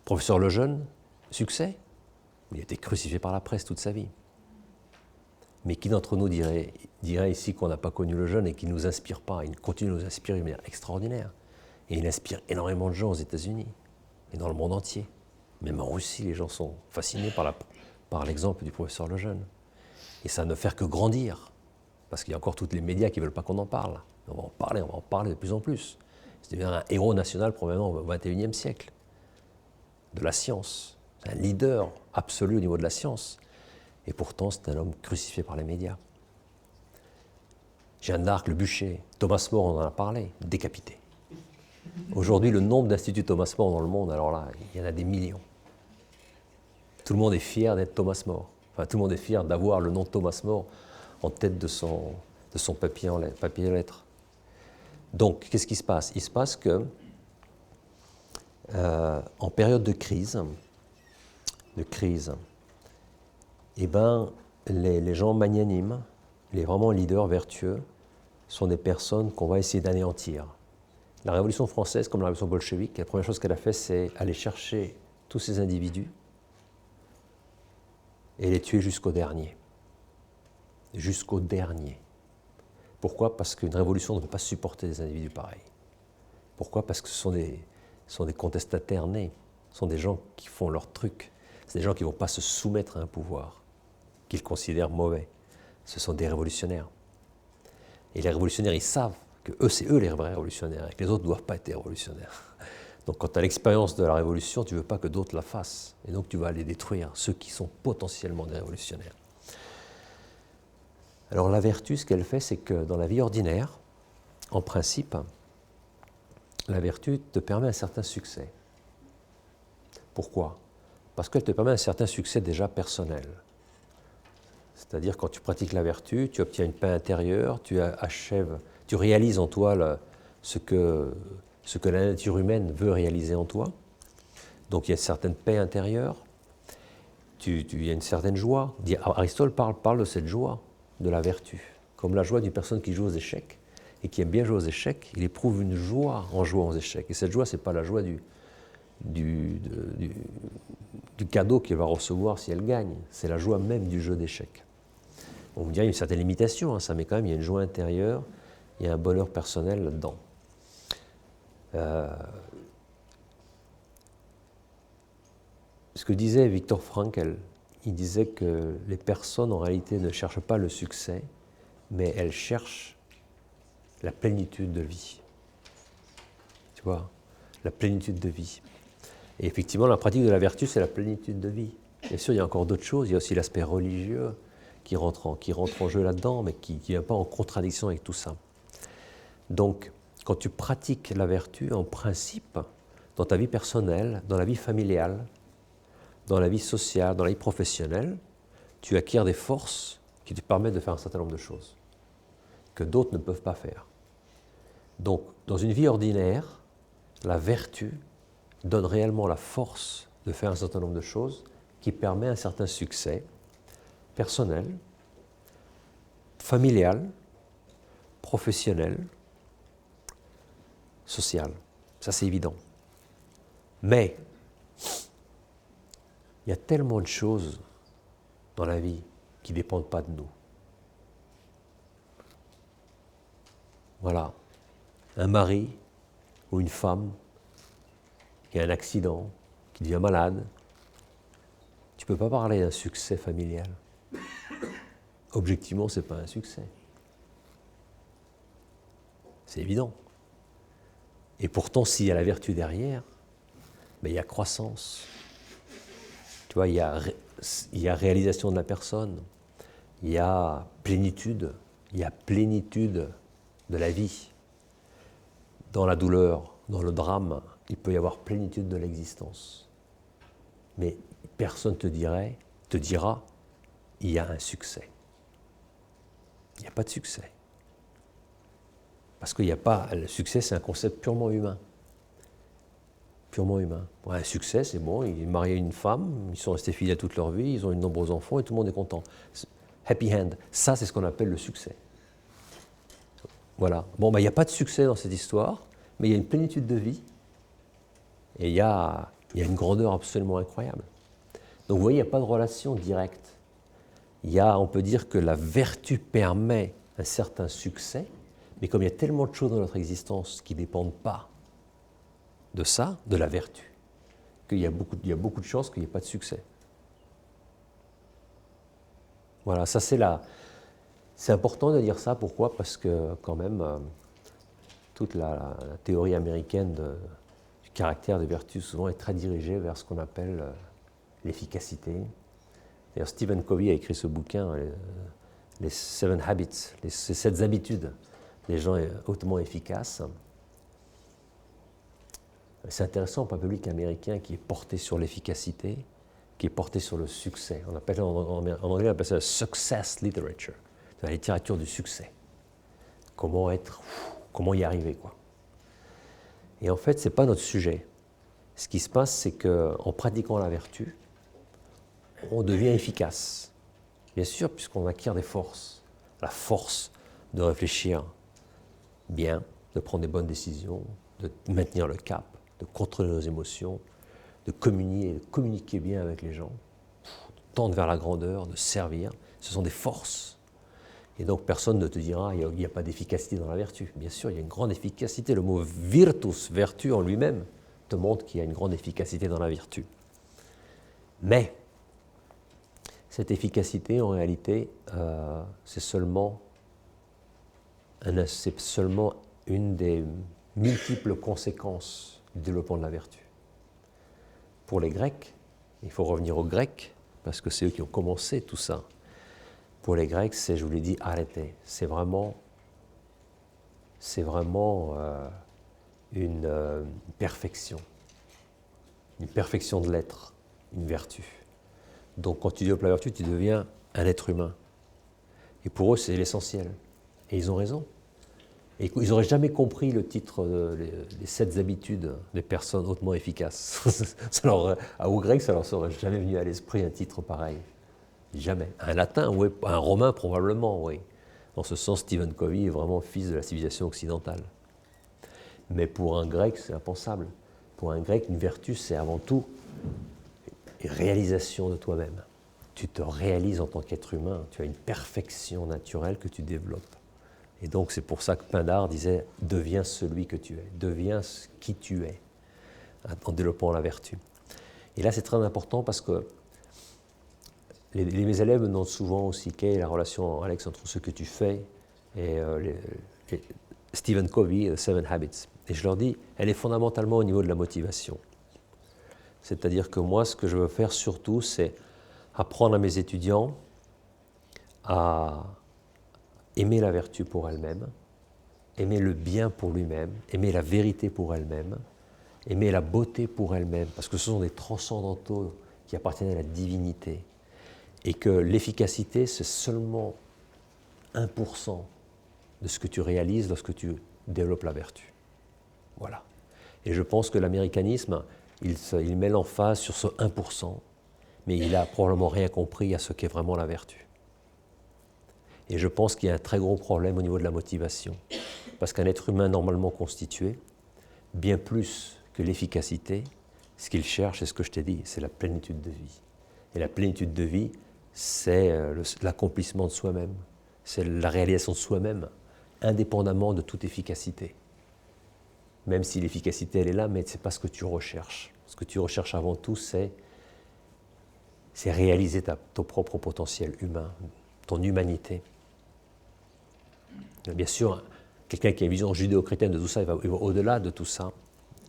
Professeur Lejeune, succès. Il a été crucifié par la presse toute sa vie. Mais qui d'entre nous dirait ici qu'on n'a pas connu Lejeune et qui ne nous inspire pas? Il continue de nous inspirer de manière extraordinaire. Et il inspire énormément de gens aux États-Unis et dans le monde entier. Même en Russie, les gens sont fascinés par l'exemple du professeur Lejeune. Et ça ne fait que grandir. Parce qu'il y a encore tous les médias qui ne veulent pas qu'on en parle. On va en parler de plus en plus. C'est devenu un héros national probablement au XXIe siècle. De la science. C'est un leader absolu au niveau de la science. Et pourtant, c'est un homme crucifié par les médias. Jeanne d'Arc, le bûcher, Thomas More, on en a parlé, décapité. Aujourd'hui, le nombre d'instituts Thomas More dans le monde, alors là, il y en a des millions. Tout le monde est fier d'être Thomas More. Enfin, tout le monde est fier d'avoir le nom de Thomas More en tête de son papier lettres. Donc, qu'est-ce qui se passe? Il se passe que, en période de crise, eh ben, les gens magnanimes, les vraiment leaders vertueux, sont des personnes qu'on va essayer d'anéantir. La Révolution française, comme la Révolution bolchevique, la première chose qu'elle a fait, c'est aller chercher tous ces individus et les tuer jusqu'au dernier. Jusqu'au dernier. Pourquoi? Parce qu'une révolution ne peut pas supporter des individus pareils. Pourquoi? Parce que ce sont des contestataires nés. Ce sont des gens qui font leur truc. C'est des gens qui ne vont pas se soumettre à un pouvoir qu'ils considèrent mauvais. Ce sont des révolutionnaires. Et les révolutionnaires, ils savent que c'est eux les vrais révolutionnaires et que les autres ne doivent pas être révolutionnaires. Donc quand tu as l'expérience de la révolution, tu ne veux pas que d'autres la fassent. Et donc tu vas aller détruire ceux qui sont potentiellement des révolutionnaires. Alors la vertu, ce qu'elle fait, c'est que dans la vie ordinaire, en principe, la vertu te permet un certain succès. Pourquoi? Parce qu'elle te permet un certain succès déjà personnel. C'est-à-dire quand tu pratiques la vertu, tu obtiens une paix intérieure, tu réalises en toi ce que la nature humaine veut réaliser en toi. Donc il y a une certaine paix intérieure, il y a une certaine joie. Aristote parle de cette joie, de la vertu, comme la joie d'une personne qui joue aux échecs et qui aime bien jouer aux échecs. Il éprouve une joie en jouant aux échecs. Et cette joie, ce n'est pas la joie du cadeau qu'elle va recevoir si elle gagne, c'est la joie même du jeu d'échecs. On vous dirait qu'il y a une certaine limitation, ça, mais quand même il y a une joie intérieure, il y a un bonheur personnel là-dedans. Ce que disait Viktor Frankl, il disait que les personnes en réalité ne cherchent pas le succès, mais elles cherchent la plénitude de vie. Tu vois, la plénitude de vie. Et effectivement, la pratique de la vertu, c'est la plénitude de vie. Bien sûr, il y a encore d'autres choses, il y a aussi l'aspect religieux qui rentre en jeu là-dedans, mais qui ne vient pas en contradiction avec tout ça. Donc, quand tu pratiques la vertu, en principe, dans ta vie personnelle, dans la vie familiale, dans la vie sociale, dans la vie professionnelle, tu acquiers des forces qui te permettent de faire un certain nombre de choses. que d'autres ne peuvent pas faire. Donc, dans une vie ordinaire, la vertu donne réellement la force de faire un certain nombre de choses qui permet un certain succès personnel, familial, professionnel, social. Ça, c'est évident. Mais il y a tellement de choses dans la vie qui ne dépendent pas de nous. Voilà. Un mari ou une femme qui a un accident, qui devient malade, tu ne peux pas parler d'un succès familial. Objectivement, ce n'est pas un succès. C'est évident. Et pourtant, s'il y a la vertu derrière, ben, il y a croissance. Tu vois, il y a réalisation de la personne, il y a plénitude de la vie. Dans la douleur, dans le drame, il peut y avoir plénitude de l'existence. Mais personne te dira, il y a un succès. Il n'y a pas de succès. Parce qu'il n'y a pas... Le succès, c'est un concept purement humain. Purement humain. Bon, un succès, c'est bon, ils sont mariés à une femme, ils sont restés fidèles toute leur vie, ils ont eu de nombreux enfants et tout le monde est content. Happy end. Ça, c'est ce qu'on appelle le succès. Voilà. Bon, ben, il n'y a pas de succès dans cette histoire, mais il y a une plénitude de vie et il y a une grandeur absolument incroyable. Donc, vous voyez, il n'y a pas de relation directe. On peut dire que la vertu permet un certain succès, mais comme il y a tellement de choses dans notre existence qui ne dépendent pas de ça, de la vertu, qu'il y a beaucoup de chances qu'il n'y ait pas de succès. Voilà, ça c'est important de dire ça. Pourquoi ? Parce que quand même, toute la théorie américaine du caractère des vertus souvent est très dirigée vers ce qu'on appelle l'efficacité. D'ailleurs, Stephen Covey a écrit ce bouquin, les 7 Habits, ces 7 habitudes des gens hautement efficaces. C'est intéressant pour un public américain qui est porté sur l'efficacité, qui est porté sur le succès. En anglais, on appelle ça success literature, la littérature du succès. Comment y arriver, quoi. Et en fait, ce n'est pas notre sujet. Ce qui se passe, c'est qu'en pratiquant la vertu, on devient efficace. Bien sûr, puisqu'on acquiert des forces. La force de réfléchir bien, de prendre des bonnes décisions, de maintenir le cap, de contrôler nos émotions, de communiquer bien avec les gens, de tendre vers la grandeur, de servir. Ce sont des forces. Et donc personne ne te dira il n'y a pas d'efficacité dans la vertu. Bien sûr, il y a une grande efficacité. Le mot virtus, vertu en lui-même, te montre qu'il y a une grande efficacité dans la vertu. Mais cette efficacité, en réalité, c'est seulement une des multiples conséquences du développement de la vertu. Pour les Grecs, il faut revenir aux Grecs, parce que c'est eux qui ont commencé tout ça. Pour les Grecs, je vous l'ai dit, arrêtez. C'est vraiment une perfection de l'être, une vertu. Donc quand tu développes la vertu, tu deviens un être humain. Et pour eux, c'est l'essentiel. Et ils ont raison. Et ils n'auraient jamais compris le titre les 7 habitudes des personnes hautement efficaces. Aux Grecs, ça ne leur serait jamais venu à l'esprit un titre pareil. Jamais. Un latin, oui, un romain probablement, oui. En ce sens, Stephen Covey est vraiment fils de la civilisation occidentale. Mais pour un grec, c'est impensable. Pour un grec, une vertu, c'est avant tout une réalisation de toi-même. Tu te réalises en tant qu'être humain, tu as une perfection naturelle que tu développes. Et donc c'est pour ça que Pindare disait « deviens celui que tu es, deviens qui tu es » en développant la vertu. Et là c'est très important parce que mes élèves me demandent souvent aussi quelle est la relation, Alex, entre ce que tu fais et Stephen Covey, The 7 Habits. Et je leur dis, elle est fondamentalement au niveau de la motivation. C'est-à-dire que moi, ce que je veux faire surtout, c'est apprendre à mes étudiants à aimer la vertu pour elle-même, aimer le bien pour lui-même, aimer la vérité pour elle-même, aimer la beauté pour elle-même, parce que ce sont des transcendantaux qui appartiennent à la divinité, et que l'efficacité, c'est seulement 1% de ce que tu réalises lorsque tu développes la vertu. Voilà. Et je pense que l'américanisme, il met l'emphase sur ce 1%, mais il n'a probablement rien compris à ce qu'est vraiment la vertu. Et je pense qu'il y a un très gros problème au niveau de la motivation. Parce qu'un être humain normalement constitué, bien plus que l'efficacité, ce qu'il cherche, c'est ce que je t'ai dit, c'est la plénitude de vie. Et la plénitude de vie, c'est l'accomplissement de soi-même, c'est la réalisation de soi-même, indépendamment de toute efficacité. Même si l'efficacité, elle est là, mais ce n'est pas ce que tu recherches. Ce que tu recherches avant tout, c'est réaliser ton propre potentiel humain, ton humanité. Bien sûr, quelqu'un qui a une vision judéo-chrétienne de tout ça, il va au-delà de tout ça.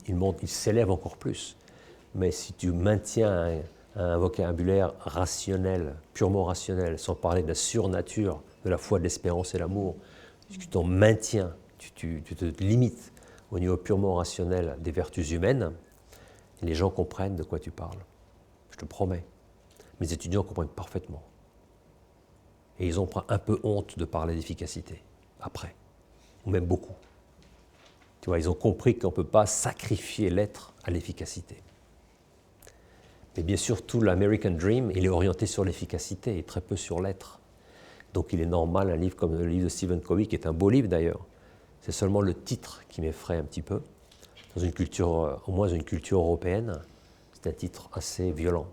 Il s'élève encore plus. Mais si tu maintiens un vocabulaire rationnel, purement rationnel, sans parler de la surnature, de la foi, de l'espérance et l'amour, tu t'en maintiens, tu te limites au niveau purement rationnel des vertus humaines, les gens comprennent de quoi tu parles. Je te promets. Mes étudiants comprennent parfaitement. Et ils ont un peu honte de parler d'efficacité, après, ou même beaucoup. Tu vois, ils ont compris qu'on ne peut pas sacrifier l'être à l'efficacité. Mais bien sûr, tout l'American Dream, il est orienté sur l'efficacité et très peu sur l'être. Donc il est normal, un livre comme le livre de Stephen Covey, qui est un beau livre d'ailleurs, c'est seulement le titre qui m'effraie un petit peu. Dans une culture, au moins une culture européenne, c'est un titre assez violent.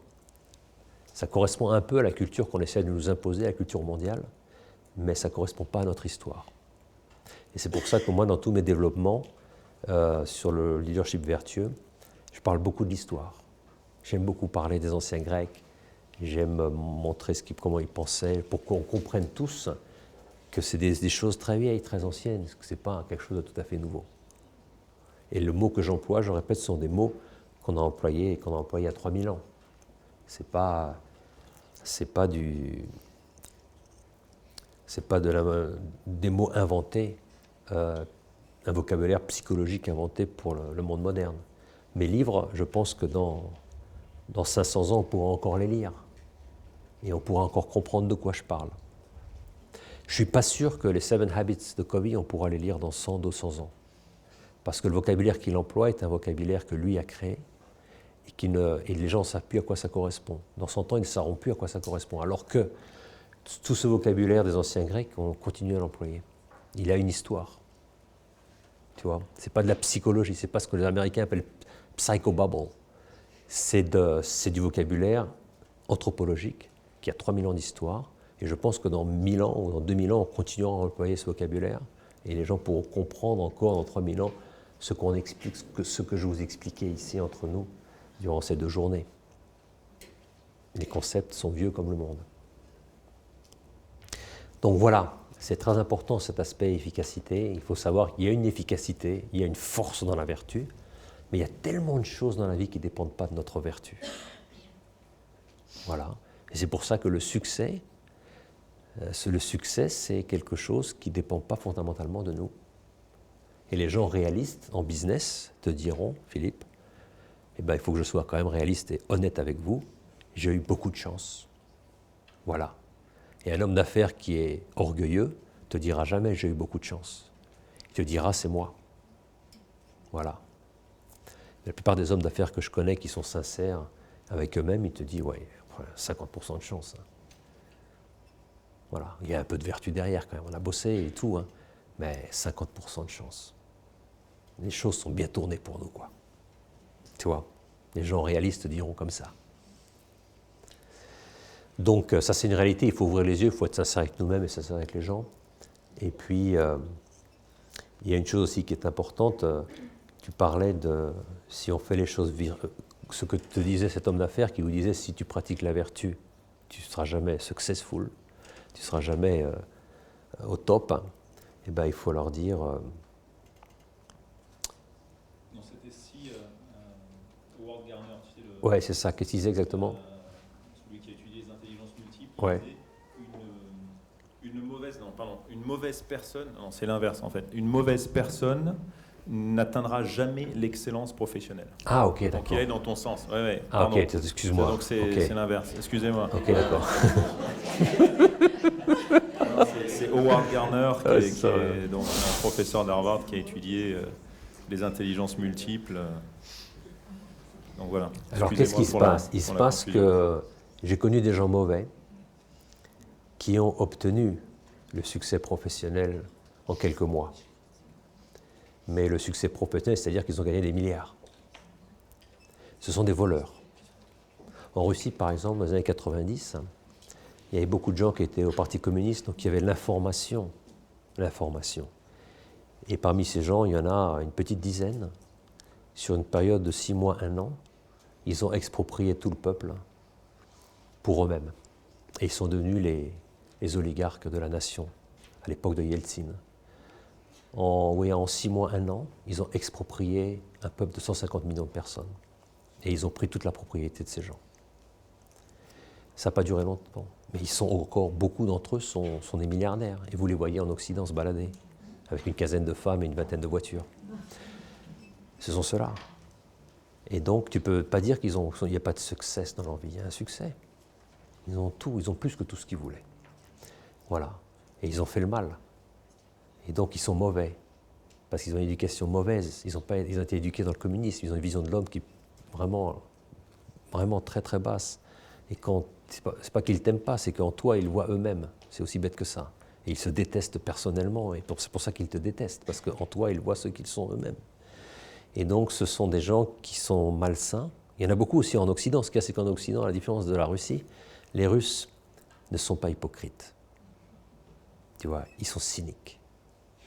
Ça correspond un peu à la culture qu'on essaie de nous imposer, à la culture mondiale, mais ça ne correspond pas à notre histoire. Et c'est pour ça que moi, dans tous mes développements sur le leadership vertueux, je parle beaucoup de l'histoire. J'aime beaucoup parler des anciens Grecs, j'aime montrer comment ils pensaient, pour qu'on comprenne tous que c'est des choses très vieilles, très anciennes, que ce n'est pas quelque chose de tout à fait nouveau. Et le mot que j'emploie, je répète, ce sont des mots qu'on a employés il y a 3000 ans. C'est pas des mots inventés, un vocabulaire psychologique inventé pour le monde moderne. Mes livres, je pense que dans 500 ans, on pourra encore les lire. Et on pourra encore comprendre de quoi je parle. Je ne suis pas sûr que les 7 Habits de Covey, on pourra les lire dans 100, 200 ans. Parce que le vocabulaire qu'il emploie est un vocabulaire que lui a créé et les gens ne savent plus à quoi ça correspond. Dans 100 ans, ils ne sauront plus à quoi ça correspond. Alors que tout ce vocabulaire des anciens Grecs, on continue à l'employer. Il a une histoire. Tu vois, ce n'est pas de la psychologie, ce n'est pas ce que les Américains appellent psychobabble. C'est du vocabulaire anthropologique qui a 3000 ans d'histoire. Et je pense que dans 1000 ans ou dans 2000 ans, on continuera à employer ce vocabulaire. Et les gens pourront comprendre encore dans 3000 ans ce que je vous expliquais ici entre nous durant ces 2 journées. Les concepts sont vieux comme le monde. Donc voilà, c'est très important cet aspect efficacité. Il faut savoir qu'il y a une efficacité, il y a une force dans la vertu, mais il y a tellement de choses dans la vie qui ne dépendent pas de notre vertu. Voilà. Et c'est pour ça que le succès, c'est quelque chose qui ne dépend pas fondamentalement de nous. Et les gens réalistes en business te diront, Philippe, eh ben, il faut que je sois quand même réaliste et honnête avec vous. J'ai eu beaucoup de chance. Voilà. Et un homme d'affaires qui est orgueilleux te dira jamais j'ai eu beaucoup de chance. Il te dira c'est moi. Voilà. La plupart des hommes d'affaires que je connais qui sont sincères avec eux-mêmes, ils te disent ouais, 50% de chance. Hein. Voilà. Il y a un peu de vertu derrière quand même. On a bossé et tout, hein. Mais 50% de chance. Les choses sont bien tournées pour nous, quoi. Tu vois, les gens réalistes diront comme ça. Donc ça c'est une réalité, il faut ouvrir les yeux, il faut être sincère avec nous-mêmes et sincère avec les gens. Et puis, il y a une chose aussi qui est importante, tu parlais de si on fait les choses, ce que te disait cet homme d'affaires qui vous disait si tu pratiques la vertu, tu ne seras jamais successful, tu ne seras jamais au top, hein. Eh ben, il faut leur dire... Non, c'était si Howard Gardner, tu sais, ouais, c'est ça, qu'est-ce qu'il disait exactement celui qui a étudié les intelligences multiples, ouais. Une mauvaise personne, non, c'est l'inverse en fait, une mauvaise personne n'atteindra jamais l'excellence professionnelle. Ah, ok, d'accord. Donc il est dans ton sens. Ouais, ah, ok, excuse-moi. Donc c'est l'inverse, excusez-moi. Ok, d'accord. C'est Howard Gardner, qui est donc un professeur d'Harvard qui a étudié les intelligences multiples. Donc voilà. Alors qu'est-ce qui se passe? Il se passe que j'ai connu des gens mauvais qui ont obtenu le succès professionnel en quelques mois. Mais le succès professionnel, c'est-à-dire qu'ils ont gagné des milliards. Ce sont des voleurs. En Russie, par exemple, dans les années 90, il y avait beaucoup de gens qui étaient au Parti communiste, donc il y avait l'information. Et parmi ces gens, il y en a une petite dizaine. Sur une période de 6 mois, 1 an, ils ont exproprié tout le peuple pour eux-mêmes. Et ils sont devenus les oligarques de la nation, à l'époque de Yeltsin. En 6 mois, 1 an, ils ont exproprié un peuple de 150 millions de personnes. Et ils ont pris toute la propriété de ces gens. Ça n'a pas duré longtemps. Mais ils sont encore, beaucoup d'entre eux sont des milliardaires. Et vous les voyez en Occident se balader, avec une quinzaine de femmes et une vingtaine de voitures. Ce sont ceux-là. Et donc, tu ne peux pas dire qu'il n'y a pas de succès dans leur vie. Il y a un succès. Ils ont tout, ils ont plus que tout ce qu'ils voulaient. Voilà. Et ils ont fait le mal. Et donc, ils sont mauvais. Parce qu'ils ont une éducation mauvaise. Ils ont été éduqués dans le communisme. Ils ont une vision de l'homme qui est vraiment, vraiment très, très basse. Et quand c'est pas qu'ils ne t'aiment pas, c'est qu'en toi, ils voient eux-mêmes. C'est aussi bête que ça. Et ils se détestent personnellement. Et c'est pour ça qu'ils te détestent. Parce qu'en toi, ils voient ce qu'ils sont eux-mêmes. Et donc, ce sont des gens qui sont malsains. Il y en a beaucoup aussi en Occident. Ce qu'il y a, c'est qu'en Occident, à la différence de la Russie, les Russes ne sont pas hypocrites. Tu vois, ils sont cyniques.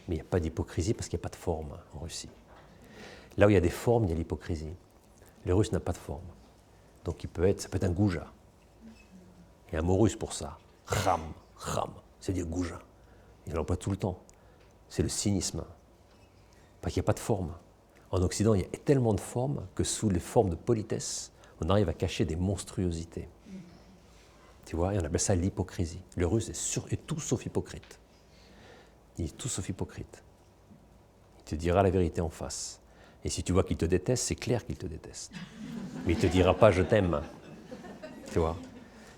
Mais il n'y a pas d'hypocrisie parce qu'il n'y a pas de forme en Russie. Là où il y a des formes, il y a l'hypocrisie. Le Russe n'a pas de forme. Donc ça peut être un gouja. Il y a un mot russe pour ça. Kham, c'est dire gouja. Il l'emploie tout le temps. C'est le cynisme. Parce qu'il n'y a pas de forme. En Occident, il y a tellement de formes que sous les formes de politesse, on arrive à cacher des monstruosités. Tu vois, et on appelle ça l'hypocrisie. Le Russe est tout sauf hypocrite. Il est tout sauf hypocrite. Il te dira la vérité en face. Et si tu vois qu'il te déteste, c'est clair qu'il te déteste. Mais il ne te dira pas « je t'aime ». Tu vois.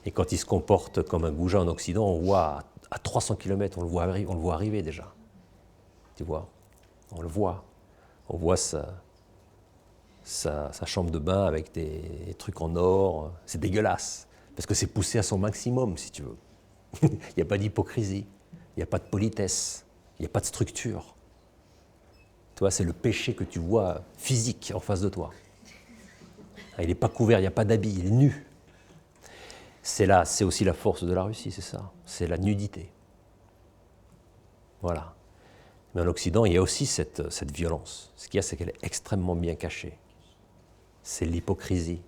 Et quand il se comporte comme un goujat en Occident, on voit à 300 km, on le voit arriver déjà. Tu vois. On le voit. On voit sa chambre de bain avec des trucs en or. C'est dégueulasse. Parce que c'est poussé à son maximum, si tu veux. Il n'y a pas d'hypocrisie. Il n'y a pas de politesse. Il n'y a pas de structure. Tu vois, c'est le péché que tu vois physique en face de toi. Il n'est pas couvert, il n'y a pas d'habit, il est nu. C'est aussi la force de la Russie, c'est ça. C'est la nudité. Voilà. Mais en Occident, il y a aussi cette violence. Ce qu'il y a, c'est qu'elle est extrêmement bien cachée. C'est l'hypocrisie,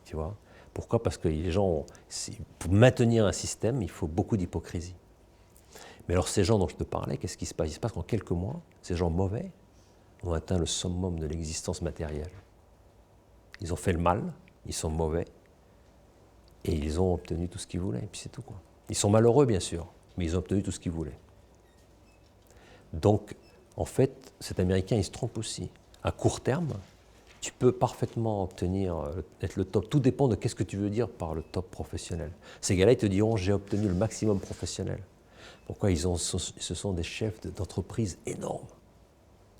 tu vois. Pourquoi? Parce que les gens, pour maintenir un système, il faut beaucoup d'hypocrisie. Mais alors ces gens dont je te parlais, qu'est-ce qui se passe? Il se passe qu'en quelques mois, ces gens mauvais ont atteint le summum de l'existence matérielle. Ils ont fait le mal, ils sont mauvais, et ils ont obtenu tout ce qu'ils voulaient, et puis c'est tout, quoi. Ils sont malheureux, bien sûr, mais ils ont obtenu tout ce qu'ils voulaient. Donc, en fait, cet Américain, il se trompe aussi. À court terme, tu peux parfaitement obtenir, être le top. Tout dépend de qu'est-ce que tu veux dire par le top professionnel. Ces gars-là, ils te diront, j'ai obtenu le maximum professionnel. Pourquoi? Ce sont des chefs d'entreprise énormes.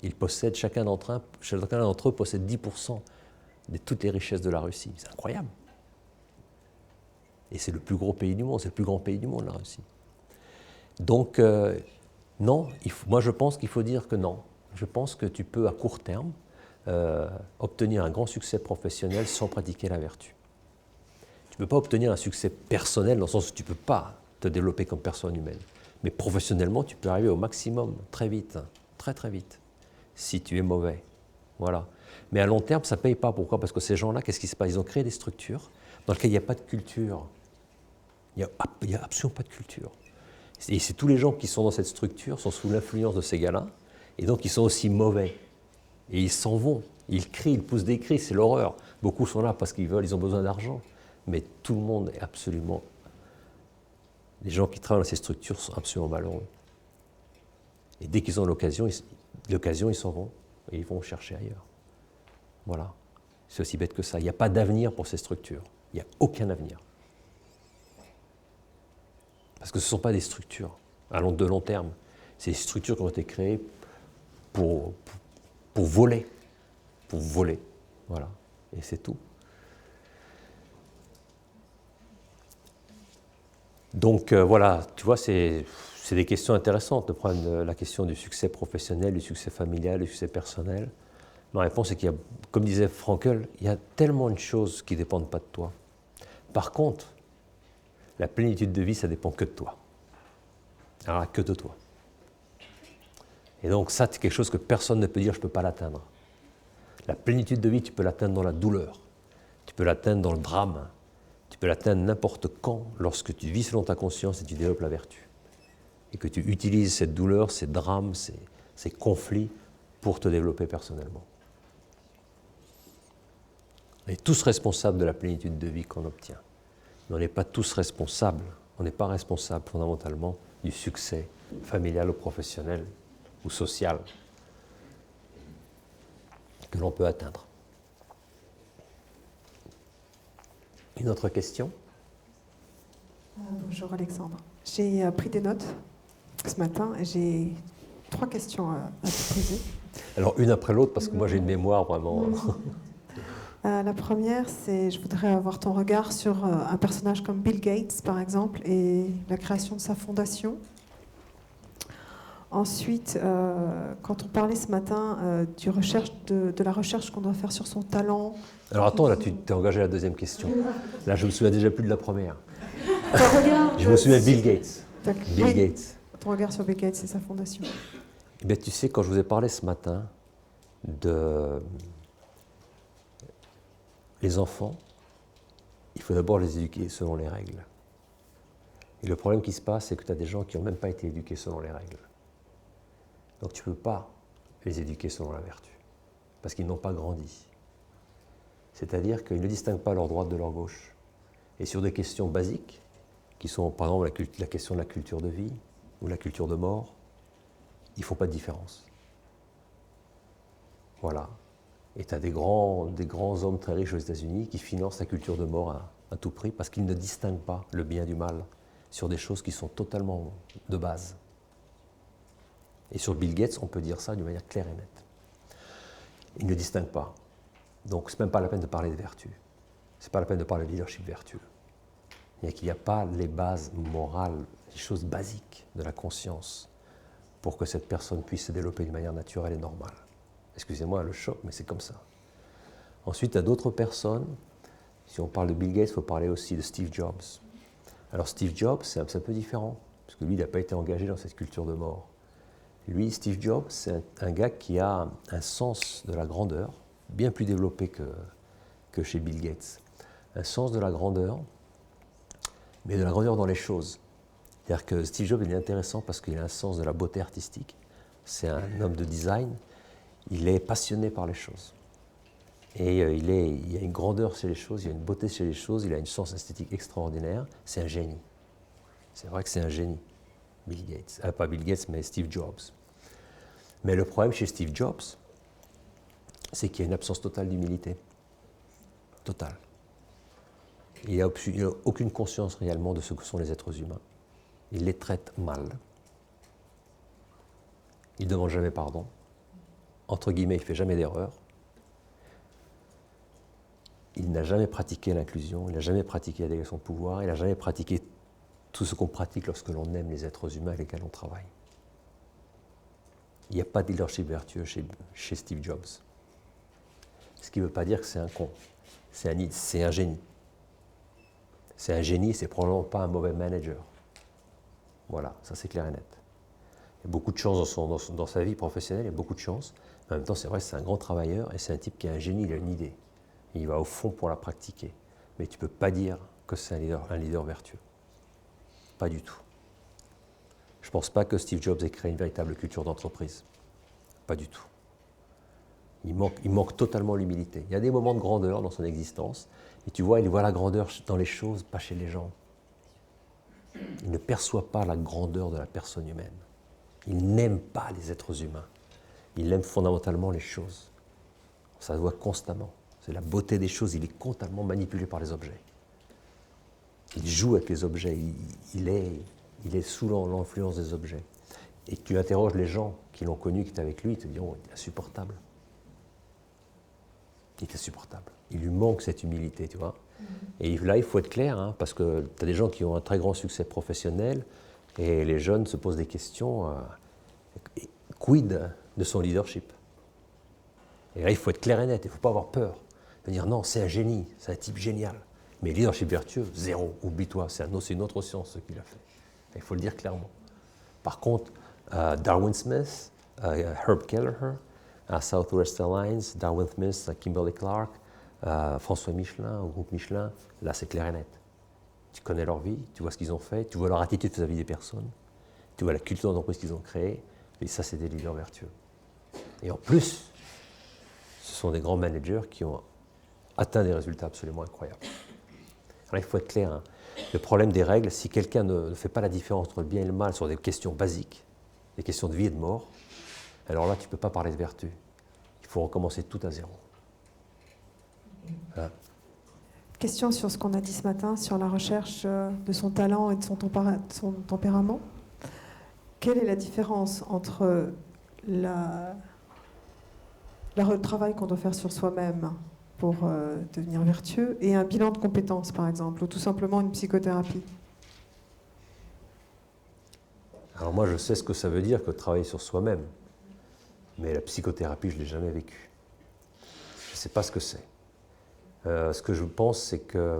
Ils possèdent, chacun d'entre eux possède 10% de toutes les richesses de la Russie. C'est incroyable. Et c'est le plus gros pays du monde, c'est le plus grand pays du monde, la Russie. Donc, non, moi je pense qu'il faut dire que non. Je pense que tu peux, à court terme, obtenir un grand succès professionnel sans pratiquer la vertu. Tu ne peux pas obtenir un succès personnel dans le sens où tu ne peux pas te développer comme personne humaine. Mais professionnellement, tu peux arriver au maximum très vite, très très vite, si tu es mauvais. Voilà. Mais à long terme, ça ne paye pas. Pourquoi? Parce que ces gens-là, qu'est-ce qui se passe? Ils ont créé des structures dans lesquelles il n'y a pas de culture. Il n'y a absolument pas de culture. Et c'est tous les gens qui sont dans cette structure sont sous l'influence de ces gars-là, et donc ils sont aussi mauvais. Et ils s'en vont, ils crient, ils poussent des cris, c'est l'horreur. Beaucoup sont là parce qu'ils veulent, ils ont besoin d'argent. Mais tout le monde est absolument... Les gens qui travaillent dans ces structures sont absolument malheureux. Et dès qu'ils ont l'occasion, ils s'en vont, et ils vont chercher ailleurs. Voilà. C'est aussi bête que ça. Il n'y a pas d'avenir pour ces structures. Il n'y a aucun avenir. Parce que ce ne sont pas des structures, de long terme. C'est des structures qui ont été créées pour voler. Pour voler. Voilà. Et c'est tout. Donc voilà, tu vois, c'est des questions intéressantes de prendre la question du succès professionnel, du succès familial, du succès personnel. Ma réponse est qu'il y a, comme disait Frankl, il y a tellement de choses qui ne dépendent pas de toi. Par contre, la plénitude de vie, ça ne dépend que de toi. Alors là, que de toi. Et donc ça, c'est quelque chose que personne ne peut dire, je ne peux pas l'atteindre. La plénitude de vie, tu peux l'atteindre dans la douleur, tu peux l'atteindre dans le drame, tu peux l'atteindre n'importe quand, lorsque tu vis selon ta conscience et tu développes la vertu. Et que tu utilises cette douleur, ces drames, ces conflits pour te développer personnellement. On est tous responsables de la plénitude de vie qu'on obtient. Mais on n'est pas tous responsables, on n'est pas responsable fondamentalement du succès familial ou professionnel ou social que l'on peut atteindre. Une autre question ? Bonjour Alexandre. J'ai pris des notes ce matin et j'ai 3 questions à te poser. Alors une après l'autre parce que moi j'ai une mémoire vraiment... La première, c'est je voudrais avoir ton regard sur un personnage comme Bill Gates par exemple et la création de sa fondation. Ensuite, quand on parlait ce matin de la recherche qu'on doit faire sur son talent. Alors attends, là tu t'es engagé à la deuxième question. Là je me souviens déjà plus de la première. Je me souviens de Bill Gates. Bill Gates. Ton regard sur Bill Gates et sa fondation. Eh bien, tu sais, quand je vous ai parlé ce matin de les enfants, il faut d'abord les éduquer selon les règles. Et le problème qui se passe, c'est que tu as des gens qui n'ont même pas été éduqués selon les règles. Donc tu ne peux pas les éduquer selon la vertu, parce qu'ils n'ont pas grandi. C'est-à-dire qu'ils ne distinguent pas leur droite de leur gauche. Et sur des questions basiques, qui sont par exemple la question de la culture de vie ou la culture de mort, ils ne font pas de différence. Voilà. Et tu as des grands hommes très riches aux États-Unis qui financent la culture de mort à tout prix parce qu'ils ne distinguent pas le bien du mal sur des choses qui sont totalement de base. Et sur Bill Gates, on peut dire ça d'une manière claire et nette. Ils ne distinguent pas. Donc, ce n'est même pas la peine de parler de vertu. Ce n'est pas la peine de parler de leadership vertueux. Il n'y a pas les bases morales, les choses basiques de la conscience pour que cette personne puisse se développer d'une manière naturelle et normale. Excusez-moi le choc, mais c'est comme ça. Ensuite, il y a d'autres personnes. Si on parle de Bill Gates, il faut parler aussi de Steve Jobs. Alors Steve Jobs, c'est un peu différent, parce que lui, il n'a pas été engagé dans cette culture de mort. Lui, Steve Jobs, c'est un gars qui a un sens de la grandeur, bien plus développé que chez Bill Gates. Un sens de la grandeur, mais de la grandeur dans les choses. C'est-à-dire que Steve Jobs, il est intéressant parce qu'il a un sens de la beauté artistique. C'est un homme de design. Il est passionné par les choses. Et il y a une grandeur chez les choses, il y a une beauté chez les choses, il a une sens esthétique extraordinaire. C'est un génie. C'est vrai que c'est un génie, Bill Gates. Pas Bill Gates, mais Steve Jobs. Mais le problème chez Steve Jobs, c'est qu'il y a une absence totale d'humilité. Totale. Il n'a aucune conscience réellement de ce que sont les êtres humains. Il les traite mal. Il ne demande jamais pardon. Entre guillemets, il ne fait jamais d'erreur. Il n'a jamais pratiqué l'inclusion, il n'a jamais pratiqué la délégation de pouvoir, il n'a jamais pratiqué tout ce qu'on pratique lorsque l'on aime les êtres humains avec lesquels on travaille. Il n'y a pas de leadership vertueux chez Steve Jobs. Ce qui ne veut pas dire que c'est un con. C'est un génie. C'est un génie, c'est probablement pas un mauvais manager. Voilà, ça c'est clair et net. Il y a beaucoup de chance dans sa vie professionnelle, il y a beaucoup de chance. En même temps, c'est vrai que c'est un grand travailleur et c'est un type qui a un génie, il a une idée. Et il va au fond pour la pratiquer. Mais tu ne peux pas dire que c'est un leader vertueux. Pas du tout. Je ne pense pas que Steve Jobs ait créé une véritable culture d'entreprise. Pas du tout. Il manque totalement l'humilité. Il y a des moments de grandeur dans son existence, et tu vois, il voit la grandeur dans les choses, pas chez les gens. Il ne perçoit pas la grandeur de la personne humaine. Il n'aime pas les êtres humains. Il aime fondamentalement les choses. Ça se voit constamment. C'est la beauté des choses. Il est constamment manipulé par les objets. Il joue avec les objets. Il il est sous l'influence des objets. Et tu interroges les gens qui l'ont connu, qui étaient avec lui, ils te diront, il est insupportable. Il est insupportable. Il lui manque cette humilité, tu vois. Et là, il faut être clair, hein, parce que tu as des gens qui ont un très grand succès professionnel, et les jeunes se posent des questions, quid de son leadership? Et là, il faut être clair et net, il ne faut pas avoir peur. De dire, non, c'est un génie, c'est un type génial. Mais leadership vertueux, zéro, oublie-toi, c'est une autre science ce qu'il a fait. Il faut le dire clairement. Par contre, Darwin Smith, Herb Kelleher, à Southwest Airlines, Darwin Smith, Kimberly Clark, François Michelin, au groupe Michelin, là c'est clair et net. Tu connais leur vie, tu vois ce qu'ils ont fait, tu vois leur attitude vis-à-vis des personnes, tu vois la culture d'entreprise qu'ils ont créée, et ça c'est des leaders vertueux. Et en plus, ce sont des grands managers qui ont atteint des résultats absolument incroyables. Alors il faut être clair, hein. Le problème des règles, si quelqu'un ne fait pas la différence entre le bien et le mal sur des questions basiques, des questions de vie et de mort, alors là tu ne peux pas parler de vertu. Il faut recommencer tout à zéro. Voilà. Question sur ce qu'on a dit ce matin, sur la recherche de son talent et de son tempérament. Quelle est la différence entre le travail qu'on doit faire sur soi-même pour devenir vertueux et un bilan de compétences, par exemple, ou tout simplement une psychothérapie? Alors moi, je sais ce que ça veut dire que travailler sur soi-même, mais la psychothérapie, je ne l'ai jamais vécue. Je ne sais pas ce que c'est. Ce que je pense, c'est que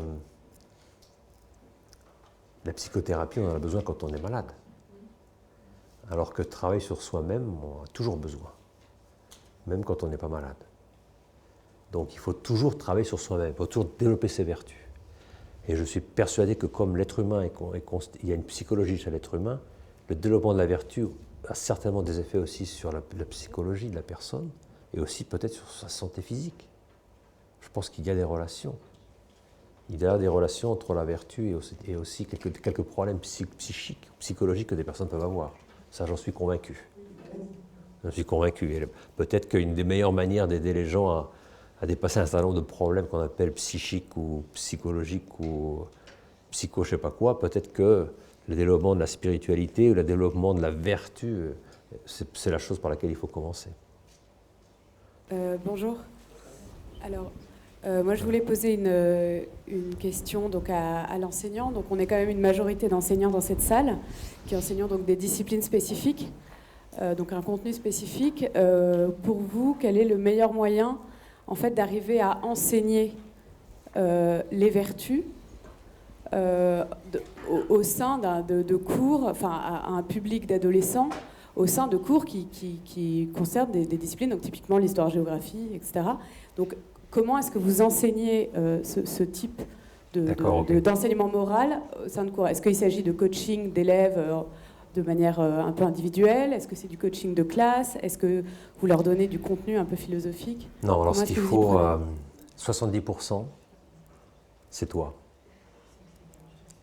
la psychothérapie, on en a besoin quand on est malade. Alors que travailler sur soi-même, on a toujours besoin, même quand on n'est pas malade. Donc il faut toujours travailler sur soi-même, il faut toujours développer ses vertus. Et je suis persuadé que comme l'être humain, il y a une psychologie chez l'être humain, le développement de la vertu a certainement des effets aussi sur la psychologie de la personne et aussi peut-être sur sa santé physique. Je pense qu'il y a des relations. Il y a des relations entre la vertu et aussi quelques problèmes psychiques, psychologiques que des personnes peuvent avoir. Ça, j'en suis convaincu. J'en suis convaincu. Et peut-être qu'une des meilleures manières d'aider les gens à dépasser un certain nombre de problèmes qu'on appelle psychiques ou psychologiques ou psycho je sais pas quoi, peut-être que le développement de la spiritualité ou le développement de la vertu, c'est la chose par laquelle il faut commencer. Bonjour. Alors, moi je voulais poser une question donc à l'enseignant. Donc on est quand même une majorité d'enseignants dans cette salle qui enseignent donc des disciplines spécifiques, donc un contenu spécifique. Pour vous, quel est le meilleur moyen en fait d'arriver à enseigner les vertus au sein de cours, enfin à un public d'adolescents, au sein de cours qui concernent des disciplines, donc typiquement l'histoire-géographie, etc. Donc comment est-ce que vous enseignez ce type d'enseignement moral au sein de cours? Est-ce qu'il s'agit de coaching d'élèves de manière un peu individuelle? Est-ce que c'est du coaching de classe? Est-ce que vous leur donnez du contenu un peu philosophique? Non, alors ce qu'il faut, 70%, c'est toi.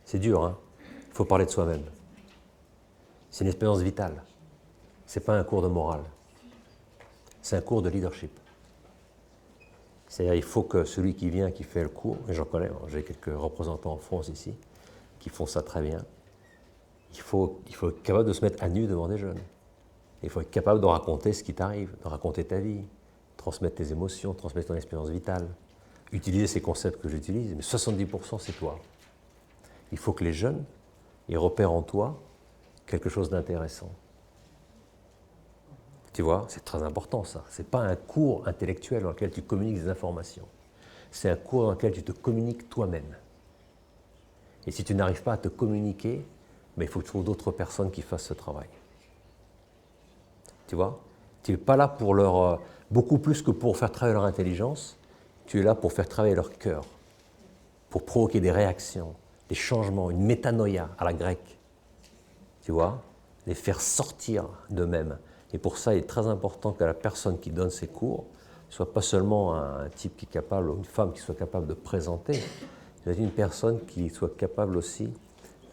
C'est dur, hein? Il faut parler de soi-même. C'est une expérience vitale. Ce n'est pas un cours de morale. C'est un cours de leadership. C'est-à-dire il faut que celui qui vient, qui fait le cours, et j'en connais, j'ai quelques représentants en France ici, qui font ça très bien, il faut être capable de se mettre à nu devant des jeunes. Il faut être capable de raconter ce qui t'arrive, de raconter ta vie, transmettre tes émotions, transmettre ton expérience vitale, utiliser ces concepts que j'utilise, mais 70% c'est toi. Il faut que les jeunes ils repèrent en toi quelque chose d'intéressant. Tu vois, c'est très important ça. Ce n'est pas un cours intellectuel dans lequel tu communiques des informations. C'est un cours dans lequel tu te communiques toi-même. Et si tu n'arrives pas à te communiquer, il faut que tu trouves d'autres personnes qui fassent ce travail. Tu vois, tu n'es pas là pour leur... beaucoup plus que pour faire travailler leur intelligence, tu es là pour faire travailler leur cœur, pour provoquer des réactions, des changements, une métanoïa à la grecque. Tu vois, les faire sortir d'eux-mêmes. Et pour ça, il est très important que la personne qui donne ces cours soit pas seulement un type qui est capable, ou une femme qui soit capable de présenter, mais une personne qui soit capable aussi de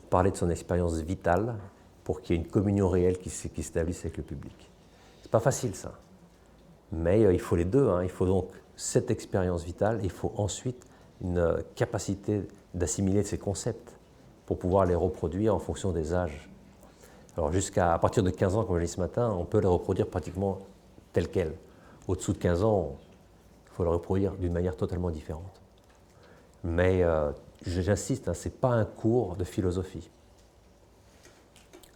parler de son expérience vitale pour qu'il y ait une communion réelle qui s'établisse avec le public. C'est pas facile ça, mais il faut les deux. Hein. Il faut donc cette expérience vitale, il faut ensuite une capacité d'assimiler ces concepts pour pouvoir les reproduire en fonction des âges Alors à partir de 15 ans, comme je l'ai dit ce matin, on peut les reproduire pratiquement telles quelles. Au-dessous de 15 ans, il faut le reproduire d'une manière totalement différente. Mais j'insiste, hein, ce n'est pas un cours de philosophie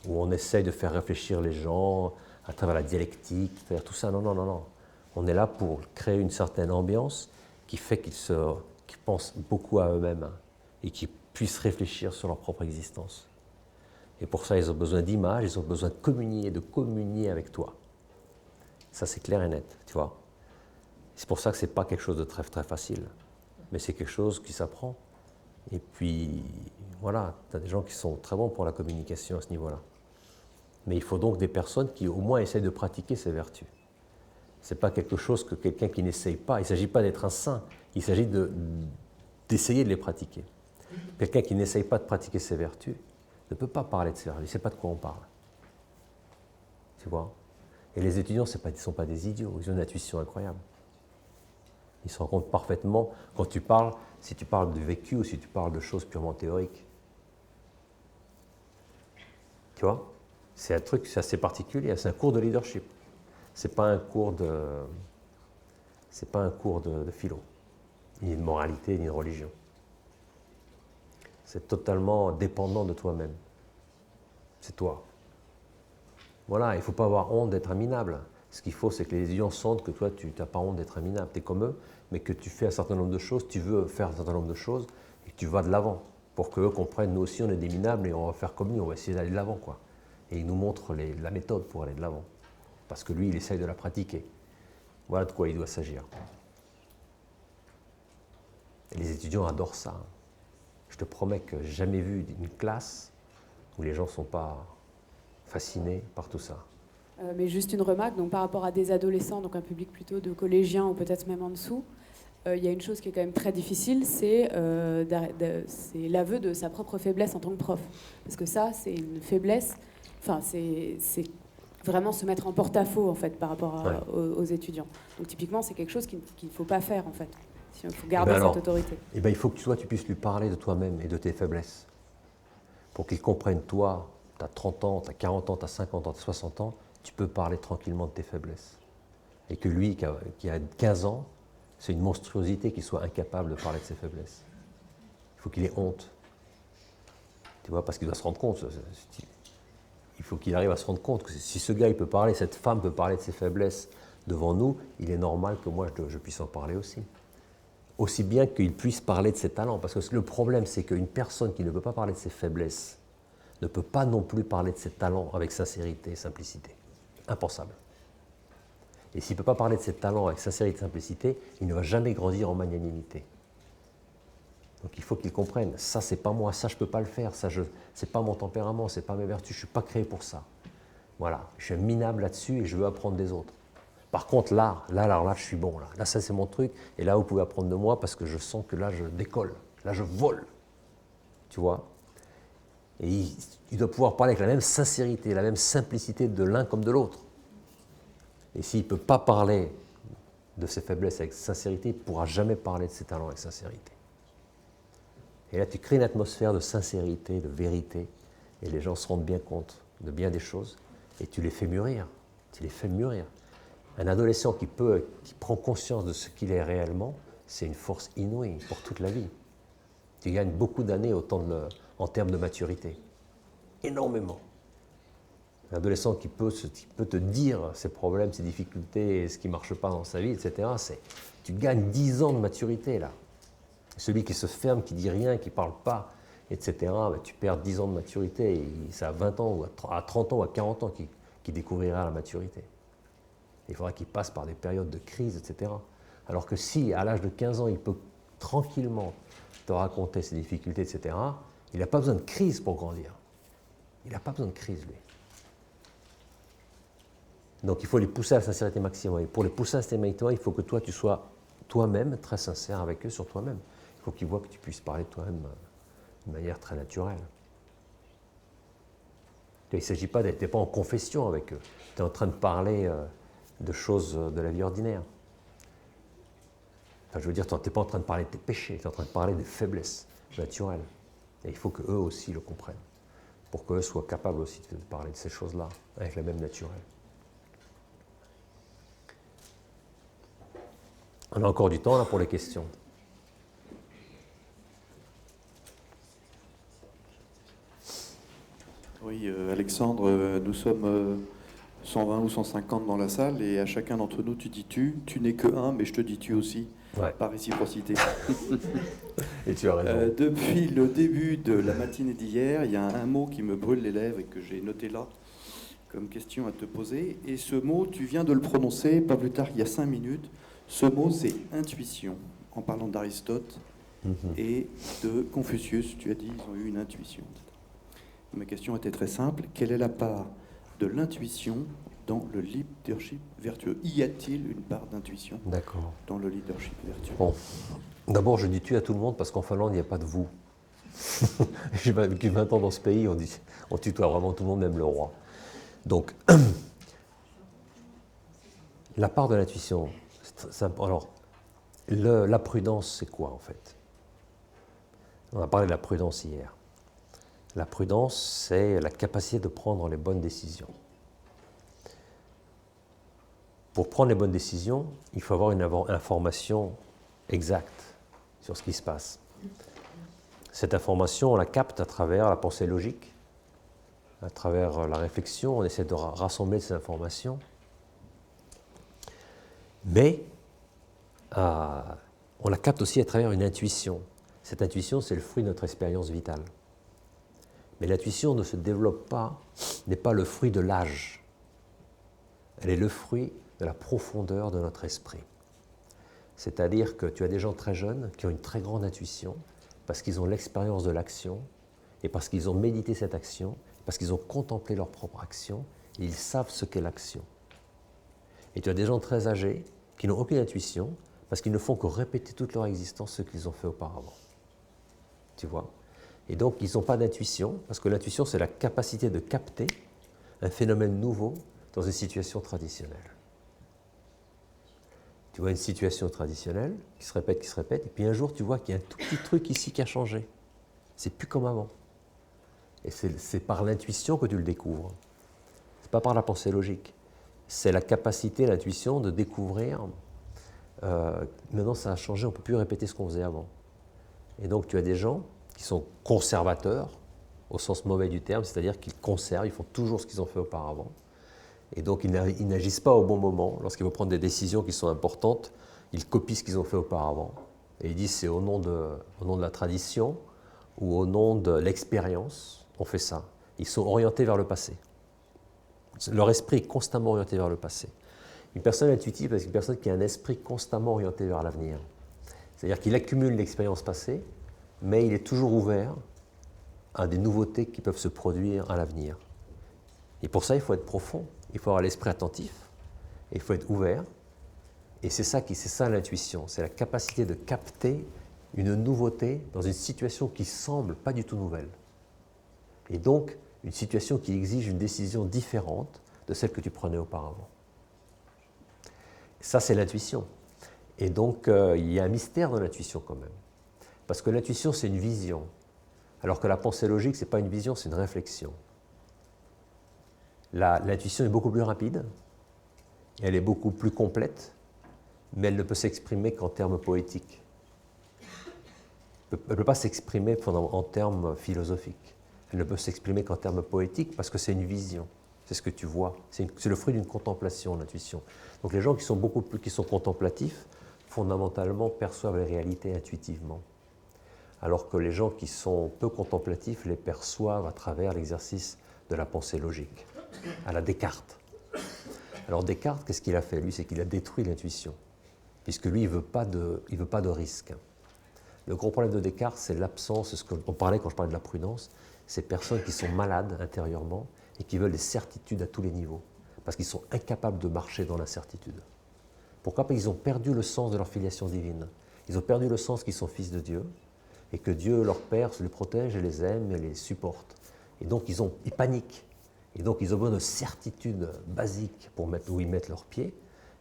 où on essaye de faire réfléchir les gens à travers la dialectique, faire tout ça. Non, non, non, non. On est là pour créer une certaine ambiance qui fait qu'ils pensent beaucoup à eux-mêmes, hein, et qu'ils puissent réfléchir sur leur propre existence. Et pour ça, ils ont besoin d'images, ils ont besoin de communier avec toi. Ça, c'est clair et net, tu vois. C'est pour ça que ce n'est pas quelque chose de très, très facile, mais c'est quelque chose qui s'apprend. Et puis, voilà, tu as des gens qui sont très bons pour la communication à ce niveau-là. Mais il faut donc des personnes qui, au moins, essayent de pratiquer ces vertus. Ce n'est pas quelque chose que quelqu'un qui n'essaye pas. Il ne s'agit pas d'être un saint, il s'agit d'essayer de les pratiquer. Quelqu'un qui n'essaye pas de pratiquer ces vertus ne peut pas parler de ces vertus, il ne sait pas de quoi on parle. Tu vois? Et les étudiants, ils ne sont pas des idiots, ils ont une intuition incroyable. Ils se rendent compte parfaitement quand tu parles, si tu parles de vécu ou si tu parles de choses purement théoriques. Tu vois? C'est un truc, c'est assez particulier, c'est un cours de leadership. Ce n'est pas un cours de philo, ni de moralité, ni de religion. C'est totalement dépendant de toi-même. C'est toi. Voilà, il ne faut pas avoir honte d'être un minable. Ce qu'il faut, c'est que les étudiants sentent que toi, tu n'as pas honte d'être un minable. Tu es comme eux, mais que tu fais un certain nombre de choses, tu veux faire un certain nombre de choses, et que tu vas de l'avant, pour qu'eux comprennent, nous aussi, on est des minables, et on va faire comme lui, on va essayer d'aller de l'avant, quoi. Et il nous montre la méthode pour aller de l'avant. Parce que lui, il essaye de la pratiquer. Voilà de quoi il doit s'agir. Et les étudiants adorent ça. Je te promets que j'ai jamais vu une classe où les gens ne sont pas fascinés par tout ça. Mais juste une remarque, donc par rapport à des adolescents, donc un public plutôt de collégiens ou peut-être même en dessous, il y a une chose qui est quand même très difficile, c'est l'aveu de sa propre faiblesse en tant que prof. Parce que ça, c'est une faiblesse, enfin c'est vraiment se mettre en porte-à-faux en fait par rapport aux étudiants. Donc typiquement, c'est quelque chose qu'il ne faut pas faire en fait. Il faut garder cette autorité. Eh ben, il faut que tu puisses lui parler de toi-même et de tes faiblesses. Pour qu'il comprenne, toi, tu as 30 ans, tu as 40 ans, tu as 50 ans, tu as 60 ans, tu peux parler tranquillement de tes faiblesses. Et que lui, qui a 15 ans, c'est une monstruosité qu'il soit incapable de parler de ses faiblesses. Il faut qu'il ait honte. Tu vois, parce qu'il doit se rendre compte. Il faut qu'il arrive à se rendre compte que si ce gars, il peut parler, cette femme peut parler de ses faiblesses devant nous, il est normal que moi, je puisse en parler aussi. Aussi bien qu'il puisse parler de ses talents. Parce que le problème, c'est qu'une personne qui ne peut pas parler de ses faiblesses ne peut pas non plus parler de ses talents avec sincérité et simplicité. Impensable. Et s'il ne peut pas parler de ses talents avec sincérité et simplicité, il ne va jamais grandir en magnanimité. Donc il faut qu'il comprenne, ça c'est pas moi, ça je ne peux pas le faire, ça c'est pas mon tempérament, c'est pas mes vertus, je ne suis pas créé pour ça. Voilà, je suis minable là-dessus et je veux apprendre des autres. Par contre là, je suis bon, là ça c'est mon truc, et là vous pouvez apprendre de moi parce que je sens que là je décolle, là je vole, tu vois. Et il doit pouvoir parler avec la même sincérité, la même simplicité de l'un comme de l'autre. Et s'il ne peut pas parler de ses faiblesses avec sincérité, il ne pourra jamais parler de ses talents avec sincérité. Et là, tu crées une atmosphère de sincérité, de vérité, et les gens se rendent bien compte de bien des choses, et tu les fais mûrir. Tu les fais mûrir. Un adolescent qui prend conscience de ce qu'il est réellement, c'est une force inouïe pour toute la vie. Tu gagnes beaucoup d'années en termes de maturité. Énormément. Un adolescent qui peut te dire ses problèmes, ses difficultés, ce qui ne marche pas dans sa vie, etc., tu gagnes 10 ans de maturité, là. Celui qui se ferme, qui ne dit rien, qui ne parle pas, etc., tu perds 10 ans de maturité. Et c'est à 20 ans, ou à 30 ans, ou à 40 ans qu'il découvrira la maturité. Il faudra qu'il passe par des périodes de crise, etc. Alors que si, à l'âge de 15 ans, il peut tranquillement te raconter ses difficultés, etc., il n'a pas besoin de crise pour grandir. Il n'a pas besoin de crise, lui. Donc il faut les pousser à la sincérité maximum. Et pour les pousser à la sincérité maximum, il faut que toi, tu sois toi-même très sincère avec eux sur toi-même. Il faut qu'ils voient que tu puisses parler de toi-même de manière très naturelle. Il ne s'agit pas d'être pas en confession avec eux. Tu es en train de parler de choses de la vie ordinaire. Enfin, je veux dire, tu n'es pas en train de parler de tes péchés, tu es en train de parler des faiblesses naturelles. Et il faut qu'eux aussi le comprennent. pour qu'eux soient capables aussi de parler de ces choses-là, avec la même naturelle. On a encore du temps là pour les questions. Oui, Alexandre, nous sommes 120 ou 150 dans la salle et à chacun d'entre nous, tu dis tu n'es que un, mais je te dis tu aussi, Ouais. par réciprocité. Et tu as raison. Depuis le début de la matinée d'hier, il y a un mot qui me brûle les lèvres et que j'ai noté là comme question à te poser. Et ce mot, tu viens de le prononcer pas plus tard qu'il y a 5 minutes. Ce mot, c'est intuition, en parlant d'Aristote et de Confucius. Tu as dit ils ont eu une intuition. Ma question était très simple. Quelle est la part de l'intuition dans le leadership vertueux? Y a-t-il une part d'intuition D'accord. dans le leadership vertueux? Bon. D'abord, je dis tu à tout le monde parce qu'en Finlande, il n'y a pas de vous. J'ai vécu 20 ans dans ce pays, on tutoie vraiment tout le monde, même le roi. Donc, la part de l'intuition, alors, la prudence, c'est quoi en fait? On a parlé de la prudence hier. La prudence, c'est la capacité de prendre les bonnes décisions. Pour prendre les bonnes décisions, il faut avoir une information exacte sur ce qui se passe. Cette information, on la capte à travers la pensée logique, à travers la réflexion, on essaie de rassembler ces informations. Mais on la capte aussi à travers une intuition. Cette intuition, c'est le fruit de notre expérience vitale. Mais l'intuition ne se développe pas, n'est pas le fruit de l'âge. Elle est le fruit de la profondeur de notre esprit. C'est-à-dire que tu as des gens très jeunes qui ont une très grande intuition parce qu'ils ont l'expérience de l'action et parce qu'ils ont médité cette action, parce qu'ils ont contemplé leur propre action et ils savent ce qu'est l'action. Et tu as des gens très âgés qui n'ont aucune intuition parce qu'ils ne font que répéter toute leur existence ce qu'ils ont fait auparavant. Tu vois ? Et donc, ils n'ont pas d'intuition, parce que l'intuition, c'est la capacité de capter un phénomène nouveau dans une situation traditionnelle. Tu vois une situation traditionnelle qui se répète, et puis un jour, tu vois qu'il y a un tout petit truc ici qui a changé. C'est plus comme avant. Et c'est par l'intuition que tu le découvres. C'est pas par la pensée logique. C'est la capacité, l'intuition de découvrir maintenant, ça a changé, on ne peut plus répéter ce qu'on faisait avant. Et donc, tu as des gens qui sont conservateurs, au sens mauvais du terme, c'est-à-dire qu'ils conservent, ils font toujours ce qu'ils ont fait auparavant. Et donc, ils n'agissent pas au bon moment. Lorsqu'ils vont prendre des décisions qui sont importantes, ils copient ce qu'ils ont fait auparavant. Et ils disent c'est au nom de la tradition ou au nom de l'expérience, on fait ça. Ils sont orientés vers le passé. Leur esprit est constamment orienté vers le passé. Une personne intuitive, c'est une personne qui a un esprit constamment orienté vers l'avenir. C'est-à-dire qu'il accumule l'expérience passée, mais il est toujours ouvert à des nouveautés qui peuvent se produire à l'avenir. Et pour ça, il faut être profond, il faut avoir l'esprit attentif, et il faut être ouvert. Et c'est ça l'intuition, c'est la capacité de capter une nouveauté dans une situation qui semble pas du tout nouvelle. Et donc, une situation qui exige une décision différente de celle que tu prenais auparavant. Ça, c'est l'intuition. Et donc, il y a un mystère dans l'intuition quand même. Parce que l'intuition, c'est une vision. Alors que la pensée logique, ce n'est pas une vision, c'est une réflexion. L'intuition est beaucoup plus rapide, elle est beaucoup plus complète, mais elle ne peut s'exprimer qu'en termes poétiques. Elle ne peut pas s'exprimer en termes philosophiques. Elle ne peut s'exprimer qu'en termes poétiques parce que c'est une vision. C'est ce que tu vois. C'est le fruit d'une contemplation, l'intuition. Donc les gens qui sont contemplatifs, fondamentalement, perçoivent les réalités intuitivement. Alors que les gens qui sont peu contemplatifs les perçoivent à travers l'exercice de la pensée logique, à la Descartes. Alors Descartes, qu'est-ce qu'il a fait? Lui, c'est qu'il a détruit l'intuition, puisque lui, il ne veut pas de risque. Le gros problème de Descartes, c'est l'absence, c'est ce qu'on parlait quand je parlais de la prudence, ces personnes qui sont malades intérieurement et qui veulent des certitudes à tous les niveaux, parce qu'ils sont incapables de marcher dans l'incertitude. Pourquoi? Parce qu'ils ont perdu le sens de leur filiation divine. Ils ont perdu le sens qu'ils sont fils de Dieu, et que Dieu, leur Père, les protège et les aime et les supporte. Et donc, ils paniquent. Et donc, ils ont besoin de certitudes basiques pour où ils mettent leurs pieds.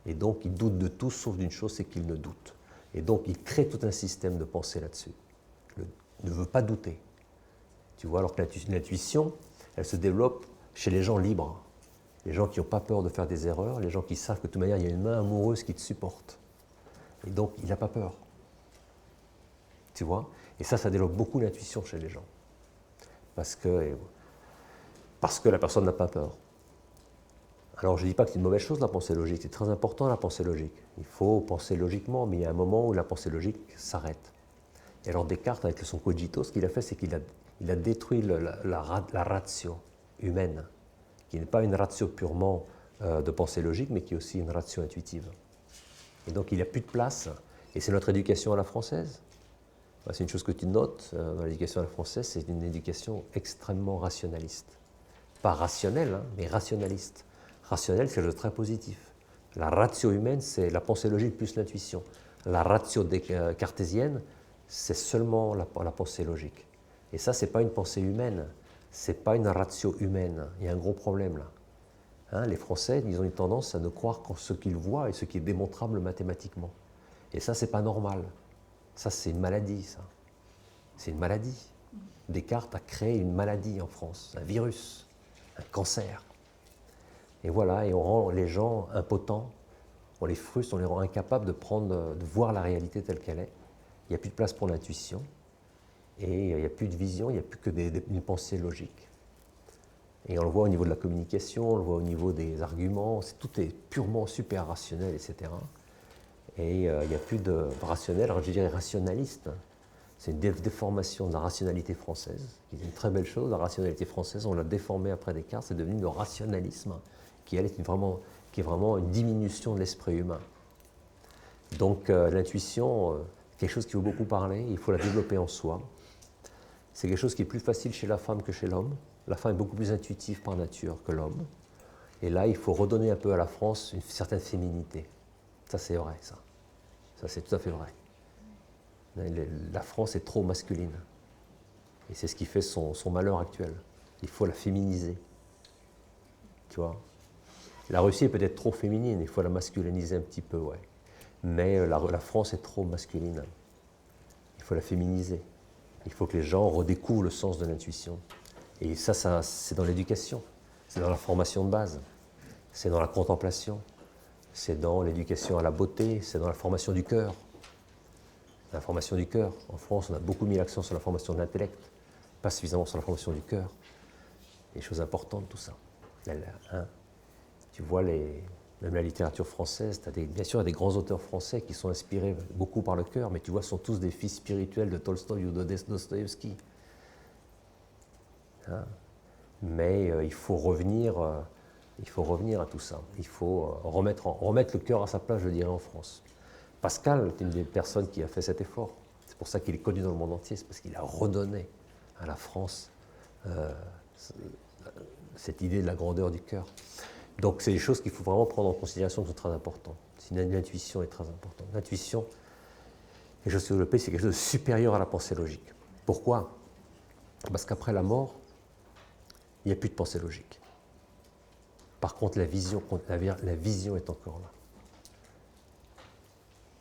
Et donc, ils doutent de tout, sauf d'une chose, c'est qu'ils ne doutent. Et donc, ils créent tout un système de pensée là-dessus. Ne veut pas douter. Tu vois, alors que l'intuition, elle se développe chez les gens libres, les gens qui n'ont pas peur de faire des erreurs, les gens qui savent que de toute manière, il y a une main amoureuse qui te supporte. Et donc, il n'a pas peur. Tu vois? Et ça développe beaucoup l'intuition chez les gens. Parce que la personne n'a pas peur. Alors, je ne dis pas que c'est une mauvaise chose, la pensée logique. C'est très important, la pensée logique. Il faut penser logiquement, mais il y a un moment où la pensée logique s'arrête. Et alors, Descartes, avec son cogito, ce qu'il a fait, c'est qu'il a détruit la ratio humaine, qui n'est pas une ratio purement de pensée logique, mais qui est aussi une ratio intuitive. Et donc, il n'y a plus de place, et c'est notre éducation à la française. C'est une chose que tu notes dans l'éducation à la française, c'est une éducation extrêmement rationaliste. Pas rationnelle, hein, mais rationaliste. Rationnel, c'est quelque chose de très positif. La ratio humaine, c'est la pensée logique plus l'intuition. La ratio cartésienne, c'est seulement la pensée logique. Et ça, ce n'est pas une pensée humaine, ce n'est pas une ratio humaine. Il y a un gros problème là. Hein, les Français, ils ont une tendance à ne croire qu'en ce qu'ils voient et ce qui est démontrable mathématiquement. Et ça, ce n'est pas normal. Ça, c'est une maladie, ça. C'est une maladie. Descartes a créé une maladie en France, un virus, un cancer. Et voilà, et on rend les gens impotents, on les frustre, on les rend incapables de voir la réalité telle qu'elle est. Il n'y a plus de place pour l'intuition, et il n'y a plus de vision, il n'y a plus que une pensée logique. Et on le voit au niveau de la communication, on le voit au niveau des arguments, tout est purement super rationnel, etc. Et il n'y a plus de rationnel, alors je dirais rationaliste. C'est une déformation de la rationalité française, qui est une très belle chose. La rationalité française, on l'a déformée après Descartes, c'est devenu le rationalisme, qui est vraiment une diminution de l'esprit humain. Donc l'intuition, quelque chose qui vaut beaucoup parler, il faut la développer en soi. C'est quelque chose qui est plus facile chez la femme que chez l'homme. La femme est beaucoup plus intuitive par nature que l'homme. Et là, il faut redonner un peu à la France une certaine féminité. Ça, c'est vrai, ça. Ça, c'est tout à fait vrai. La France est trop masculine. Et c'est ce qui fait son malheur actuel. Il faut la féminiser. Tu vois? La Russie est peut-être trop féminine, il faut la masculiniser un petit peu, ouais. Mais la France est trop masculine. Il faut la féminiser. Il faut que les gens redécouvrent le sens de l'intuition. Et ça c'est dans l'éducation. C'est dans la formation de base. C'est dans la contemplation. C'est dans l'éducation à la beauté. C'est dans la formation du cœur. La formation du cœur. En France, on a beaucoup mis l'accent sur la formation de l'intellect, pas suffisamment sur la formation du cœur. Des choses importantes, tout ça. Hein? Tu vois, même la littérature française, bien sûr, il y a des grands auteurs français qui sont inspirés beaucoup par le cœur, mais tu vois, ce sont tous des fils spirituels de Tolstoï ou de Dostoïevski. Hein? Mais il faut revenir à tout ça. Il faut remettre le cœur à sa place, je dirais, en France. Pascal est une des personnes qui a fait cet effort. C'est pour ça qu'il est connu dans le monde entier, c'est parce qu'il a redonné à la France cette idée de la grandeur du cœur. Donc c'est des choses qu'il faut vraiment prendre en considération, qui sont très importantes. L'intuition est très importante. L'intuition, et je suis développé, c'est quelque chose de supérieur à la pensée logique. Pourquoi? Parce qu'après la mort, il n'y a plus de pensée logique. Par contre, la vision est encore là.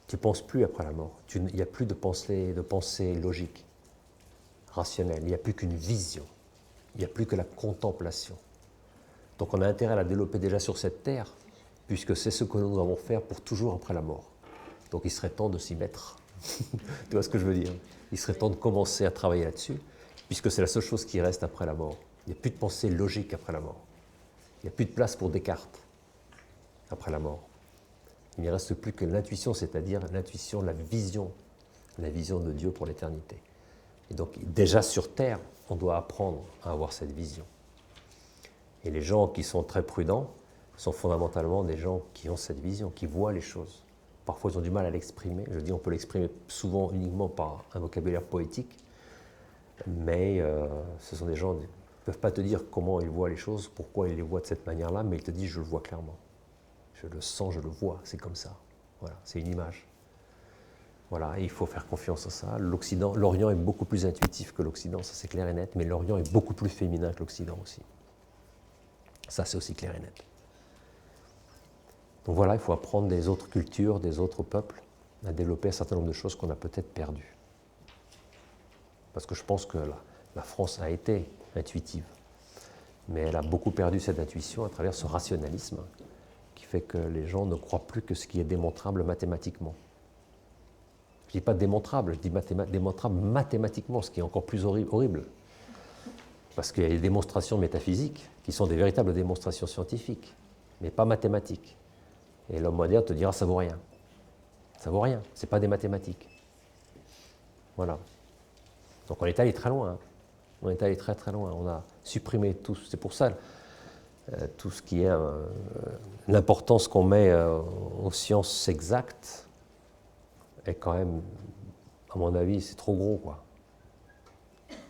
Tu ne penses plus après la mort. Il n'y a plus de pensée logique, rationnelle. Il n'y a plus qu'une vision. Il n'y a plus que la contemplation. Donc on a intérêt à la développer déjà sur cette terre, puisque c'est ce que nous devons faire pour toujours après la mort. Donc il serait temps de s'y mettre. Tu vois ce que je veux dire? Il serait temps de commencer à travailler là-dessus, puisque c'est la seule chose qui reste après la mort. Il n'y a plus de pensée logique après la mort. Il n'y a plus de place pour Descartes après la mort. Il ne reste plus que l'intuition, c'est-à-dire l'intuition, la vision de Dieu pour l'éternité. Et donc déjà sur terre, on doit apprendre à avoir cette vision. Et les gens qui sont très prudents sont fondamentalement des gens qui ont cette vision, qui voient les choses. Parfois, ils ont du mal à l'exprimer. Je dis, on peut l'exprimer souvent uniquement par un vocabulaire poétique, mais ce sont des gens qui ne peuvent pas te dire comment ils voient les choses, pourquoi ils les voient de cette manière-là, mais ils te disent, je le vois clairement. Je le sens, je le vois, c'est comme ça. Voilà, c'est une image. Voilà, et il faut faire confiance à ça. L'Orient est beaucoup plus intuitif que l'Occident, ça c'est clair et net, mais l'Orient est beaucoup plus féminin que l'Occident aussi. Ça, c'est aussi clair et net. Donc voilà, il faut apprendre des autres cultures, des autres peuples, à développer un certain nombre de choses qu'on a peut-être perdues. Parce que je pense que la France a été intuitive. Mais elle a beaucoup perdu cette intuition à travers ce rationalisme qui fait que les gens ne croient plus que ce qui est démontrable mathématiquement. Je ne dis pas démontrable, je dis démontrable mathématiquement, ce qui est encore plus horrible. Parce qu'il y a des démonstrations métaphysiques qui sont des véritables démonstrations scientifiques, mais pas mathématiques. Et l'homme moderne te dira ça vaut rien. Ça vaut rien, ce n'est pas des mathématiques. Voilà. Donc on est allé très loin. Hein. On est allé très très loin. On a supprimé tout. C'est pour ça tout ce qui est l'importance qu'on met aux sciences exactes est quand même, à mon avis, c'est trop gros, quoi.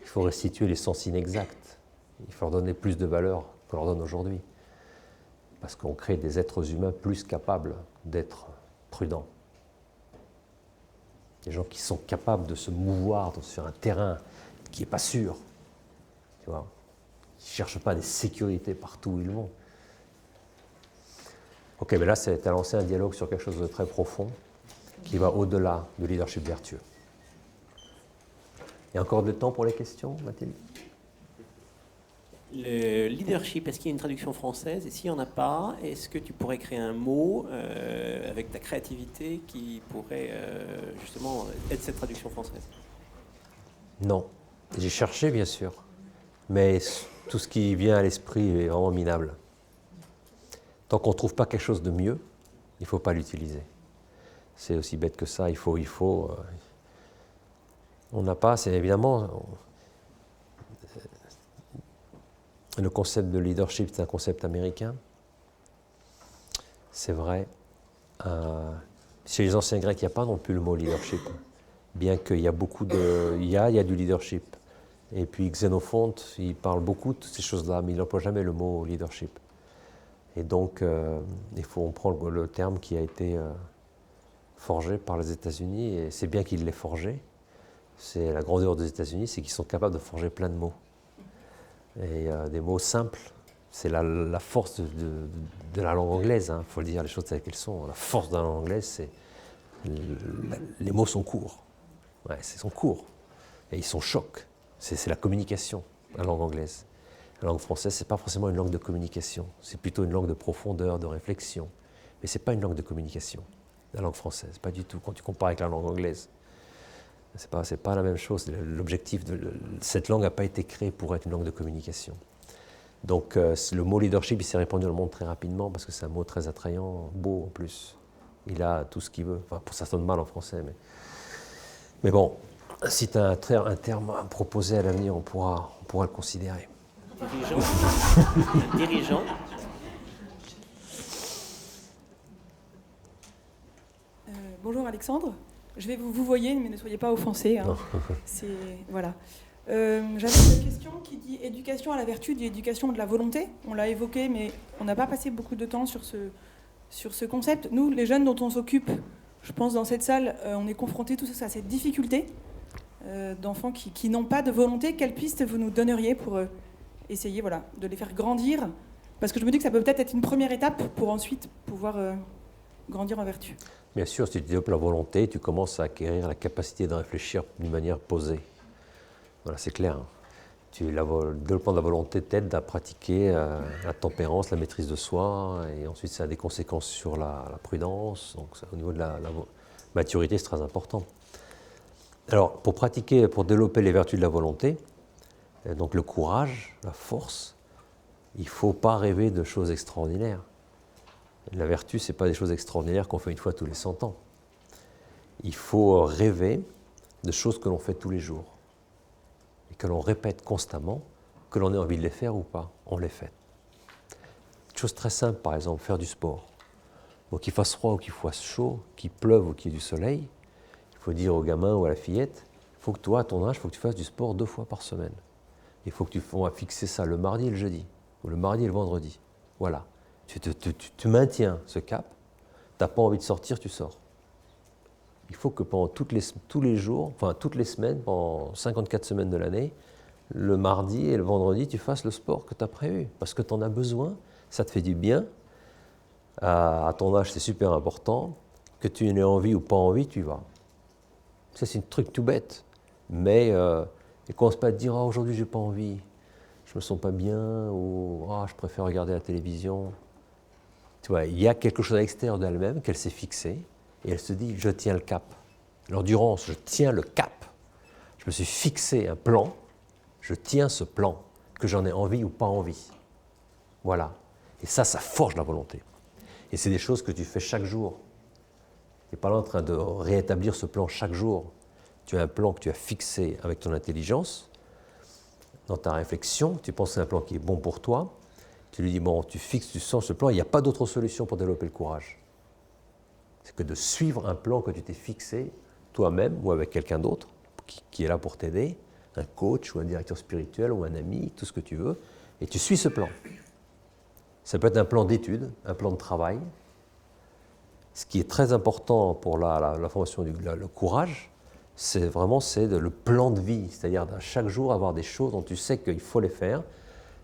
Il faut restituer les sens inexacts. Il faut leur donner plus de valeur qu'on leur donne aujourd'hui. Parce qu'on crée des êtres humains plus capables d'être prudents. Des gens qui sont capables de se mouvoir sur un terrain qui n'est pas sûr. Tu vois, ils ne cherchent pas des sécurités partout où ils vont. Ok, mais là, c'est à lancer un dialogue sur quelque chose de très profond qui va au-delà du leadership vertueux. Il y a encore du temps pour les questions, Mathilde? Le leadership, est-ce qu'il y a une traduction française? Et s'il n'y en a pas, est-ce que tu pourrais créer un mot avec ta créativité qui pourrait justement être cette traduction française? Non. J'ai cherché, bien sûr. Mais tout ce qui vient à l'esprit est vraiment minable. Tant qu'on ne trouve pas quelque chose de mieux, il ne faut pas l'utiliser. C'est aussi bête que ça. On n'a pas, c'est évidemment... Le concept de leadership, c'est un concept américain. C'est vrai. Chez les anciens Grecs, il n'y a pas non plus le mot leadership. Bien qu'il y a beaucoup de... Il y a du leadership. Et puis Xénophonte, il parle beaucoup de ces choses-là, mais il n'emploie jamais le mot leadership. Et donc, on prend le terme qui a été forgé par les États-Unis, et c'est bien qu'il l'ait forgé. C'est la grandeur des États-Unis, c'est qu'ils sont capables de forger plein de mots. Et des mots simples, c'est la force de la langue anglaise, il faut le dire les choses telles qu'elles sont. La force de la langue anglaise, c'est les mots sont courts. Ouais, ils sont courts. Et ils sont chocs. C'est la communication, la langue anglaise. La langue française, ce n'est pas forcément une langue de communication. C'est plutôt une langue de profondeur, de réflexion. Mais ce n'est pas une langue de communication, la langue française. Pas du tout, quand tu compares avec la langue anglaise. C'est pas la même chose. L'objectif de cette langue n'a pas été créée pour être une langue de communication. Donc le mot leadership, il s'est répandu dans le monde très rapidement parce que c'est un mot très attrayant, beau en plus. Il a tout ce qu'il veut. Enfin, ça sonne mal en français, mais bon, si tu as un terme à proposer à l'avenir, on pourra le considérer. Dirigeant. Bonjour Alexandre. Je vais vous voyer, mais ne soyez pas offensés. Hein. Voilà. J'avais une question qui dit éducation à la vertu, dit éducation de la volonté. On l'a évoqué, mais on n'a pas passé beaucoup de temps sur ce concept. Nous, les jeunes dont on s'occupe, je pense dans cette salle, on est confrontés tous à cette difficulté d'enfants qui n'ont pas de volonté. Quelle piste vous nous donneriez pour essayer de les faire grandir? Parce que je me dis que ça peut peut-être être une première étape pour ensuite pouvoir grandir en vertu. Bien sûr, si tu développes la volonté, tu commences à acquérir la capacité de réfléchir d'une manière posée. Voilà, c'est clair. Le développement de la volonté t'aide à pratiquer la tempérance, la maîtrise de soi, et ensuite ça a des conséquences sur la prudence. Donc au niveau de la maturité, c'est très important. Alors, pour développer les vertus de la volonté, donc le courage, la force, il ne faut pas rêver de choses extraordinaires. La vertu, ce n'est pas des choses extraordinaires qu'on fait une fois tous les 100 ans. Il faut rêver de choses que l'on fait tous les jours et que l'on répète constamment, que l'on ait envie de les faire ou pas, on les fait. Une chose très simple, par exemple, faire du sport. Donc qu'il fasse froid ou qu'il fasse chaud, qu'il pleuve ou qu'il y ait du soleil, il faut dire au gamin ou à la fillette, il faut que toi, à ton âge, il faut que tu fasses du sport 2 fois par semaine. Il faut que on va fixer ça le mardi et le jeudi, ou le mardi et le vendredi. Voilà. Tu maintiens ce cap, tu n'as pas envie de sortir, tu sors. Il faut que pendant tous les jours, enfin toutes les semaines, pendant 54 semaines de l'année, le mardi et le vendredi, tu fasses le sport que tu as prévu. Parce que tu en as besoin, ça te fait du bien. À ton âge, c'est super important. Que tu en aies envie ou pas envie, tu y vas. Ça, c'est un truc tout bête. Mais ne commence pas à te dire « aujourd'hui, j'ai pas envie ». je me sens pas bien, ou oh, je préfère regarder la télévision. Tu vois, il y a quelque chose à l'extérieur d'elle-même qu'elle s'est fixée, et elle se dit, je tiens le cap. L'endurance, je tiens le cap. Je me suis fixé un plan, je tiens ce plan, que j'en ai envie ou pas envie. Voilà. Et ça forge la volonté. Et c'est des choses que tu fais chaque jour. Tu n'es pas là en train de réétablir ce plan chaque jour. Tu as un plan que tu as fixé avec ton intelligence. Dans ta réflexion, tu penses à un plan qui est bon pour toi. Tu lui dis, bon, tu fixes, tu sens ce plan, il n'y a pas d'autre solution pour développer le courage. C'est que de suivre un plan que tu t'es fixé, toi-même ou avec quelqu'un d'autre, qui est là pour t'aider, un coach ou un directeur spirituel ou un ami, tout ce que tu veux, et tu suis ce plan. Ça peut être un plan d'études, un plan de travail. Ce qui est très important pour la formation le courage, c'est vraiment le plan de vie, c'est-à-dire chaque jour avoir des choses dont tu sais qu'il faut les faire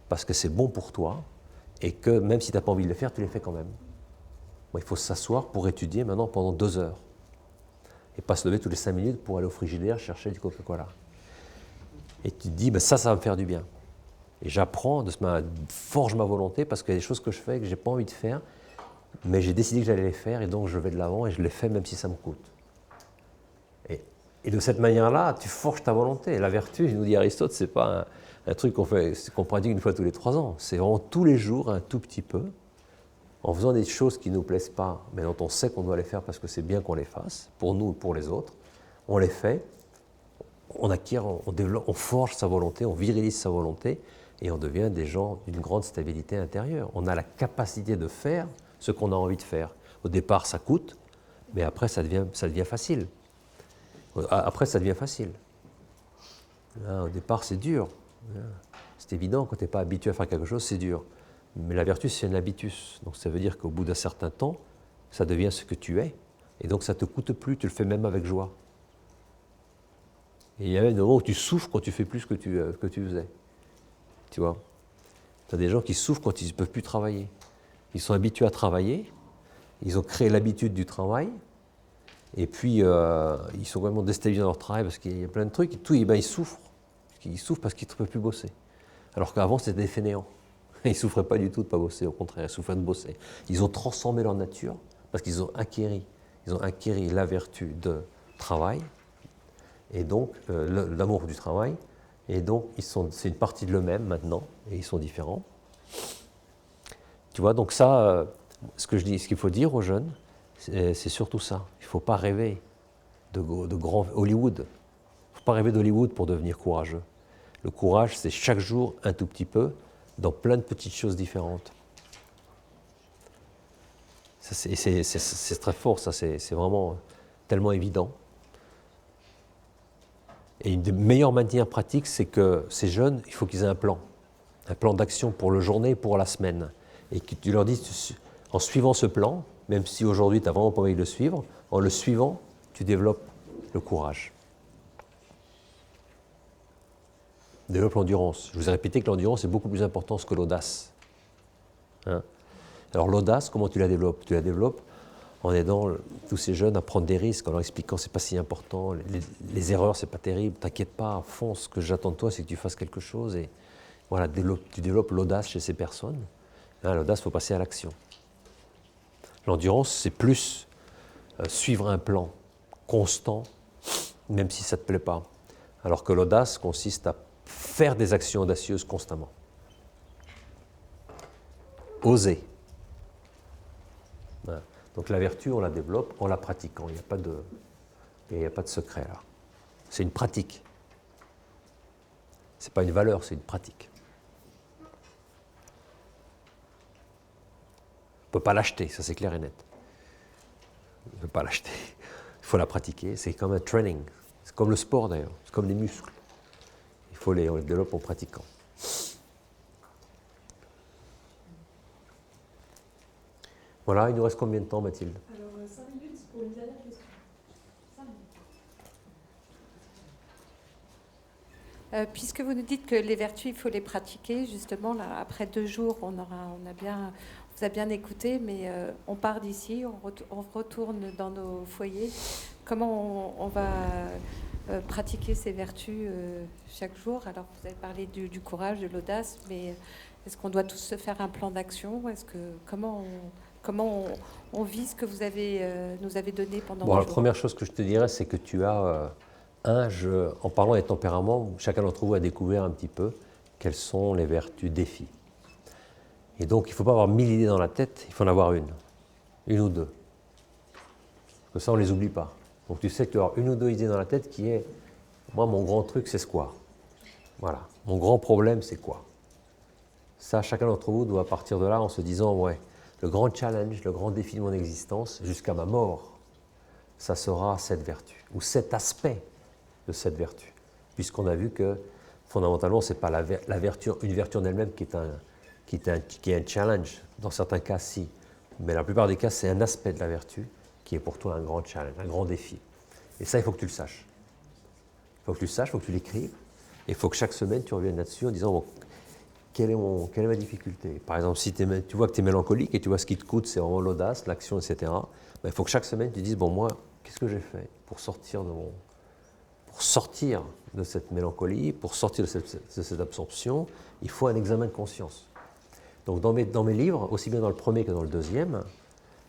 parce que c'est bon pour toi et que même si tu n'as pas envie de les faire, tu les fais quand même. Bon, il faut s'asseoir pour étudier maintenant pendant 2 heures et pas se lever tous les 5 minutes pour aller au frigidaire chercher du Coca-Cola. Et tu te dis, ben ça va me faire du bien. Et j'apprends, forge ma volonté parce qu'il y a des choses que je fais que je n'ai pas envie de faire, mais j'ai décidé que j'allais les faire et donc je vais de l'avant et je les fais même si ça me coûte. Et de cette manière-là, tu forges ta volonté. La vertu, nous dit Aristote, ce n'est pas un truc qu'on pratique une fois tous les 3 ans. C'est vraiment tous les jours, un tout petit peu, en faisant des choses qui ne nous plaisent pas, mais dont on sait qu'on doit les faire parce que c'est bien qu'on les fasse, pour nous ou pour les autres. On les fait, on acquiert, on développe, on forge sa volonté, on virilise sa volonté, et on devient des gens d'une grande stabilité intérieure. On a la capacité de faire ce qu'on a envie de faire. Au départ, ça coûte, mais après, ça devient facile. Après, ça devient facile. Au départ, c'est dur. C'est évident, quand tu n'es pas habitué à faire quelque chose, c'est dur. Mais la vertu, c'est un habitus. Donc ça veut dire qu'au bout d'un certain temps, ça devient ce que tu es. Et donc ça ne te coûte plus, tu le fais même avec joie. Et il y a même des moments où tu souffres quand tu fais plus que tu faisais. Tu vois, tu as des gens qui souffrent quand ils ne peuvent plus travailler. Ils sont habitués à travailler, ils ont créé l'habitude du travail, et puis ils sont vraiment déstabilisés dans leur travail parce qu'il y a plein de trucs, et tout, ils souffrent. Ils souffrent parce qu'ils ne peuvent plus bosser. Alors qu'avant, c'était des fainéants. Ils ne souffraient pas du tout de ne pas bosser, au contraire, ils souffraient de bosser. Ils ont transformé leur nature parce qu'ils ont acquéri la vertu de travail, et donc l'amour du travail. Et donc, c'est une partie de l'eux-mêmes maintenant, et ils sont différents. Tu vois, donc ça, ce qu'il faut dire aux jeunes, c'est surtout ça. Il ne faut pas rêver de grand Hollywood. Il ne faut pas rêver d'Hollywood pour devenir courageux. Le courage, c'est chaque jour un tout petit peu, dans plein de petites choses différentes. C'est très fort, ça, c'est vraiment tellement évident. Et une des meilleures manières pratiques, c'est que ces jeunes, il faut qu'ils aient un plan d'action pour la journée et pour la semaine. Et que tu leur dises, en suivant ce plan, même si aujourd'hui tu n'as vraiment pas envie de le suivre, en le suivant, tu développes le courage. Développe l'endurance. Je vous ai répété que l'endurance est beaucoup plus importante que l'audace. Hein? Alors l'audace, comment tu la développes? Tu la développes en aidant tous ces jeunes à prendre des risques, en leur expliquant que ce n'est pas si important, les erreurs, ce n'est pas terrible, t'inquiète pas, fonce, ce que j'attends de toi, c'est que tu fasses quelque chose. Et voilà, tu développes l'audace chez ces personnes. Hein, l'audace, il faut passer à l'action. L'endurance, c'est plus suivre un plan constant, même si ça ne te plaît pas. Alors que l'audace consiste à faire des actions audacieuses constamment. Oser. Voilà. Donc la vertu, on la développe en la pratiquant. Il n'y a pas de secret là. C'est une pratique. Ce n'est pas une valeur, c'est une pratique. On ne peut pas l'acheter, ça c'est clair et net. On ne peut pas l'acheter. Il faut la pratiquer. C'est comme un training. C'est comme le sport d'ailleurs. C'est comme les muscles. On les développe en pratiquant. Voilà, il nous reste combien de temps, Mathilde? Alors, 5 minutes pour une dernière question. 5 minutes. Puisque vous nous dites que les vertus, il faut les pratiquer, justement, là, après 2 jours, on vous a bien écouté, mais on part d'ici, on retourne dans nos foyers. Comment on va pratiquer ces vertus chaque jour? Alors, vous avez parlé du courage, de l'audace, mais est-ce qu'on doit tous se faire un plan d'action? Comment on vit ce que vous nous avez donné pendant Bon, deux la jours? première chose que je te dirais, c'est que tu as en parlant des tempéraments, chacun d'entre vous a découvert un petit peu quelles sont les vertus défis. Et donc, il ne faut pas avoir 1000 idées dans la tête, il faut en avoir une ou deux. Parce que ça, on ne les oublie pas. Donc, tu sais que tu vas avoir une ou deux idées dans la tête qui est, moi, mon grand truc, c'est ce quoi. Voilà. Mon grand problème, c'est quoi. Ça, chacun d'entre vous doit partir de là en se disant, ouais, le grand challenge, le grand défi de mon existence, jusqu'à ma mort, ça sera cette vertu, ou cet aspect de cette vertu. Puisqu'on a vu que, fondamentalement, ce n'est pas une vertu en elle-même qui est un challenge. Dans certains cas, si. Mais la plupart des cas, c'est un aspect de la vertu qui est pour toi un grand challenge, un grand défi. Et ça, il faut que tu le saches. Il faut que tu le saches, il faut que tu l'écrives. Et il faut que chaque semaine, tu reviennes là-dessus en disant, bon, quelle est ma difficulté? Par exemple, si tu vois que tu es mélancolique et tu vois ce qui te coûte, c'est vraiment l'audace, l'action, etc., ben, il faut que chaque semaine, tu dises, bon, moi, qu'est-ce que j'ai fait pour sortir de cette mélancolie, pour sortir de cette absorption? Il faut un examen de conscience. Donc dans mes livres, aussi bien dans le premier que dans le deuxième,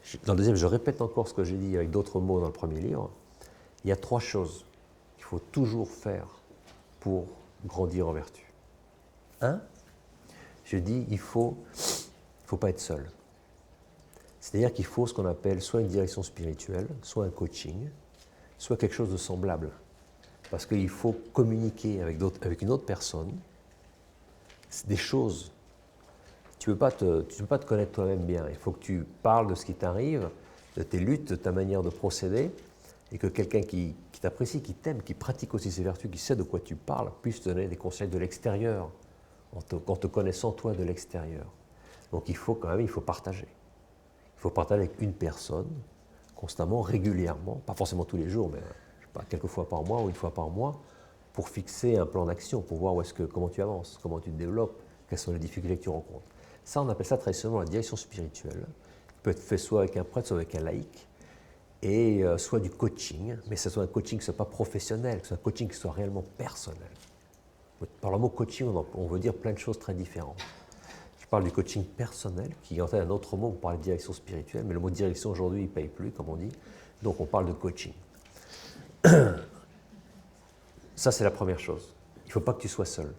je répète encore ce que j'ai dit avec d'autres mots dans le premier livre, il y a 3 choses qu'il faut toujours faire pour grandir en vertu. 1, je dis, il ne faut pas être seul. C'est-à-dire qu'il faut ce qu'on appelle soit une direction spirituelle, soit un coaching, soit quelque chose de semblable. Parce qu'il faut communiquer avec une autre personne des choses. Tu ne peux pas te connaître toi-même bien. Il faut que tu parles de ce qui t'arrive, de tes luttes, de ta manière de procéder, et que quelqu'un qui t'apprécie, qui t'aime, qui pratique aussi ces vertus, qui sait de quoi tu parles, puisse te donner des conseils de l'extérieur, en te connaissant toi de l'extérieur. Donc il faut partager. Il faut partager avec une personne, constamment, régulièrement, pas forcément tous les jours, mais je sais pas, quelques fois par mois ou une fois par mois, pour fixer un plan d'action, pour voir comment tu avances, comment tu te développes, quelles sont les difficultés que tu rencontres. Ça, on appelle ça traditionnellement la direction spirituelle. Il peut être fait soit avec un prêtre, soit avec un laïc, et soit du coaching, mais que ce soit un coaching qui ne soit pas professionnel, que ce soit un coaching qui soit réellement personnel. Par le mot coaching, on veut dire plein de choses très différentes. Je parle du coaching personnel, qui est en fait un autre mot pour parler de direction spirituelle, mais le mot direction aujourd'hui, il ne paye plus, comme on dit, donc on parle de coaching. Ça, c'est la première chose. Il ne faut pas que tu sois seul.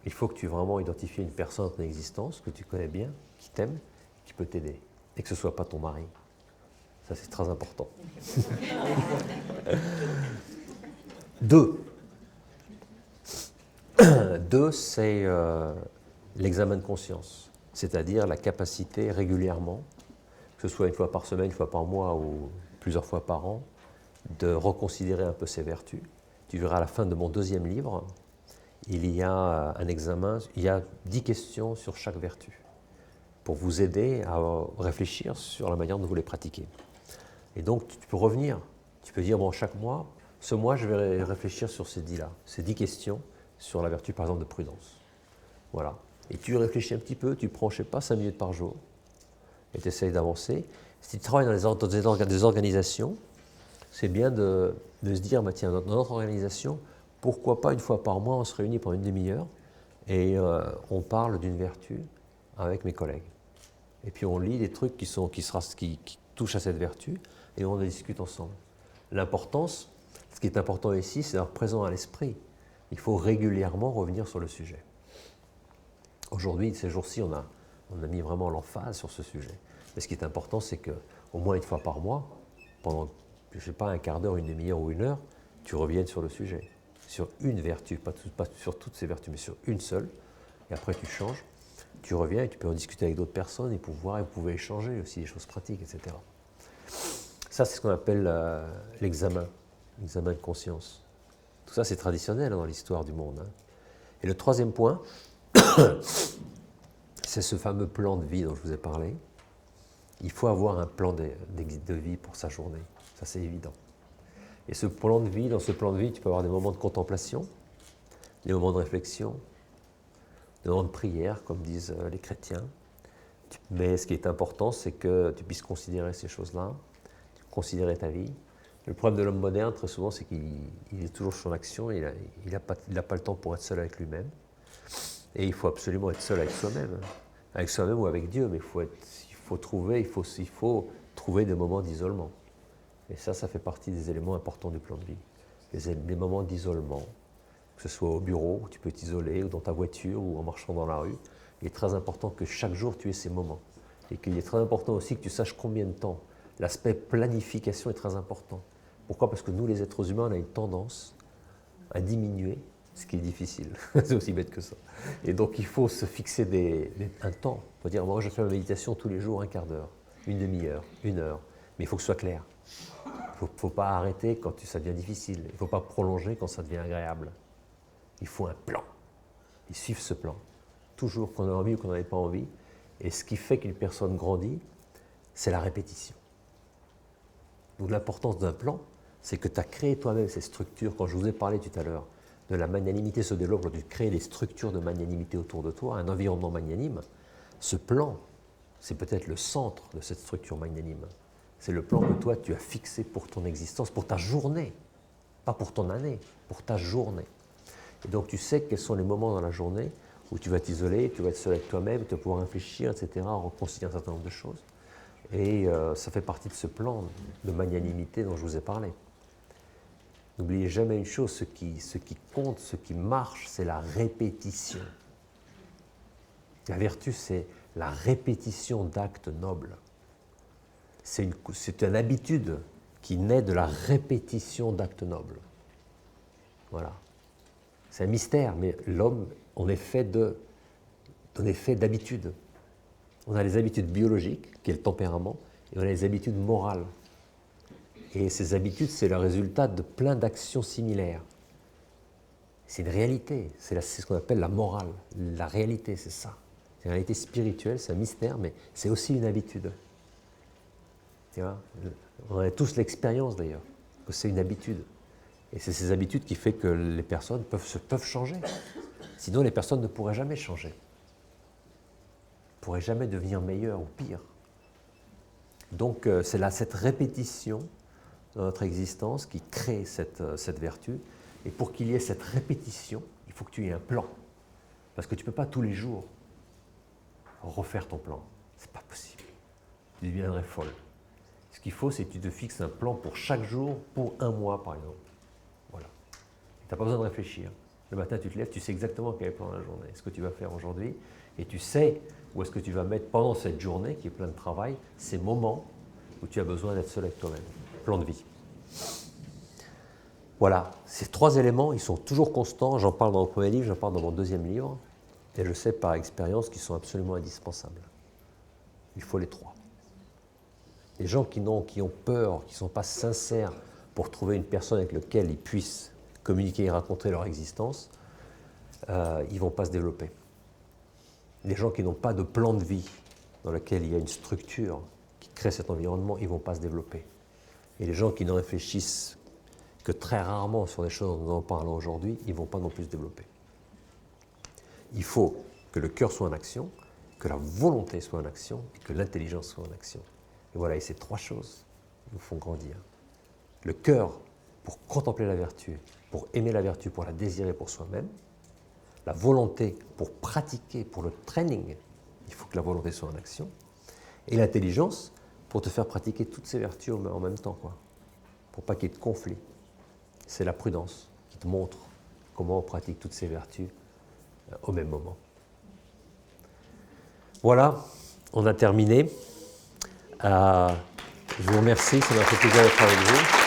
Il faut que tu aies vraiment identifié une personne en ton existence, que tu connais bien, qui t'aime, qui peut t'aider, et que ce ne soit pas ton mari. Ça, c'est très important. 2, c'est l'examen de conscience, c'est-à-dire la capacité régulièrement, que ce soit une fois par semaine, une fois par mois ou plusieurs fois par an, de reconsidérer un peu ses vertus. Tu verras à la fin de mon deuxième livre, il y a un examen, il y a 10 questions sur chaque vertu, pour vous aider à réfléchir sur la manière dont vous les pratiquez. Et donc, tu peux revenir, tu peux dire, bon, chaque mois, ce mois, je vais réfléchir sur ces 10 questions sur la vertu, par exemple, de prudence. Voilà. Et tu réfléchis un petit peu, tu prends, je ne sais pas, 5 minutes par jour, et tu essayes d'avancer. Si tu travailles dans des organisations, c'est bien de se dire, bah, tiens, dans notre organisation, pourquoi pas une fois par mois, on se réunit pendant une demi-heure et on parle d'une vertu avec mes collègues. Et puis on lit des trucs qui touchent à cette vertu et on en discute ensemble. L'importance, ce qui est important ici, c'est d'être présent à l'esprit. Il faut régulièrement revenir sur le sujet. Aujourd'hui, ces jours-ci, on a mis vraiment l'emphase sur ce sujet. Mais ce qui est important, c'est qu'au moins une fois par mois, pendant, je ne sais pas, un quart d'heure, une demi-heure ou une heure, tu reviennes sur le sujet. Sur une vertu, pas sur toutes ces vertus, mais sur une seule. Et après, tu changes, tu reviens et tu peux en discuter avec d'autres personnes et vous pouvez échanger aussi des choses pratiques, etc. Ça, c'est ce qu'on appelle l'examen de conscience. Tout ça, c'est traditionnel dans l'histoire du monde. Hein. Et le troisième point, c'est ce fameux plan de vie dont je vous ai parlé. Il faut avoir un plan de vie pour sa journée. Ça, c'est évident. Et dans ce plan de vie, tu peux avoir des moments de contemplation, des moments de réflexion, des moments de prière, comme disent les chrétiens. Mais ce qui est important, c'est que tu puisses considérer ces choses-là, considérer ta vie, Le problème de l'homme moderne, très souvent, c'est qu'il est toujours sur l'action, il n'a pas le temps pour être seul avec lui-même. Et il faut absolument être seul avec soi-même. Avec soi-même ou avec Dieu, mais il faut trouver des moments d'isolement. Et ça fait partie des éléments importants du plan de vie. Les moments d'isolement, que ce soit au bureau, où tu peux t'isoler, ou dans ta voiture, ou en marchant dans la rue. Il est très important que chaque jour tu aies ces moments. Et qu'il est très important aussi que tu saches combien de temps. L'aspect planification est très important. Pourquoi? Parce que nous, les êtres humains, on a une tendance à diminuer, ce qui est difficile. C'est aussi bête que ça. Et donc, il faut se fixer un temps. Il faut dire, moi, je fais ma méditation tous les jours, un quart d'heure, une demi-heure, 1 heure. Mais il faut que ce soit clair. Il ne faut pas arrêter quand ça devient difficile. Il ne faut pas prolonger quand ça devient agréable. Il faut un plan. Et suivre ce plan. Toujours qu'on a envie ou qu'on n'en ait pas envie. Et ce qui fait qu'une personne grandit, c'est la répétition. Donc l'importance d'un plan, c'est que tu as créé toi-même ces structures. Quand je vous ai parlé tout à l'heure de la magnanimité se développe, tu crées des structures de magnanimité autour de toi, un environnement magnanime. Ce plan, c'est peut-être le centre de cette structure magnanime. C'est le plan que toi, tu as fixé pour ton existence, pour ta journée. Pas pour ton année, pour ta journée. Et donc tu sais quels sont les moments dans la journée où tu vas t'isoler, tu vas être seul avec toi-même, tu vas pouvoir réfléchir, etc., reconsidérer un certain nombre de choses. Et ça fait partie de ce plan de magnanimité dont je vous ai parlé. N'oubliez jamais une chose, ce qui compte, ce qui marche, c'est la répétition. La vertu, c'est la répétition d'actes nobles. C'est une habitude qui naît de la répétition d'actes nobles. Voilà. C'est un mystère, mais l'homme, on est fait d'habitudes. On a les habitudes biologiques, qui est le tempérament, et on a les habitudes morales. Et ces habitudes, c'est le résultat de plein d'actions similaires. C'est une réalité, c'est ce qu'on appelle la morale. La réalité, c'est ça. C'est une réalité spirituelle, c'est un mystère, mais c'est aussi une habitude. Tu vois, on a tous l'expérience d'ailleurs, que c'est une habitude. Et c'est ces habitudes qui font que les personnes peuvent changer. Sinon, les personnes ne pourraient jamais changer. Ne pourraient jamais devenir meilleures ou pires. Donc, c'est là cette répétition dans notre existence qui crée cette vertu. Et pour qu'il y ait cette répétition, il faut que tu aies un plan. Parce que tu ne peux pas tous les jours refaire ton plan. Ce n'est pas possible. Tu deviendrais folle. Ce qu'il faut, c'est que tu te fixes un plan pour chaque jour, pour 1 mois par exemple. Voilà. Tu n'as pas besoin de réfléchir. Le matin, tu te lèves, tu sais exactement quel est le plan de la journée, ce que tu vas faire aujourd'hui, et tu sais où est-ce que tu vas mettre pendant cette journée, qui est pleine de travail, ces moments où tu as besoin d'être seul avec toi-même. Plan de vie. Voilà, ces 3 éléments, ils sont toujours constants. J'en parle dans mon premier livre, j'en parle dans mon 2e livre, et je sais par expérience qu'ils sont absolument indispensables. Il faut les 3. Les gens qui ont peur, qui ne sont pas sincères pour trouver une personne avec laquelle ils puissent communiquer et raconter leur existence, ils ne vont pas se développer. Les gens qui n'ont pas de plan de vie dans lequel il y a une structure qui crée cet environnement, ils ne vont pas se développer. Et les gens qui ne réfléchissent que très rarement sur des choses dont nous en parlons aujourd'hui, ils ne vont pas non plus se développer. Il faut que le cœur soit en action, que la volonté soit en action et que l'intelligence soit en action. Et voilà, et ces 3 choses nous font grandir. Le cœur pour contempler la vertu, pour aimer la vertu, pour la désirer pour soi-même. La volonté pour pratiquer, pour le training, il faut que la volonté soit en action. Et l'intelligence pour te faire pratiquer toutes ces vertus en même temps, quoi. Pour pas qu'il y ait de conflit. C'est la prudence qui te montre comment on pratique toutes ces vertus au même moment. Voilà, on a terminé. Je vous remercie, ça m'a fait plaisir d'être avec vous.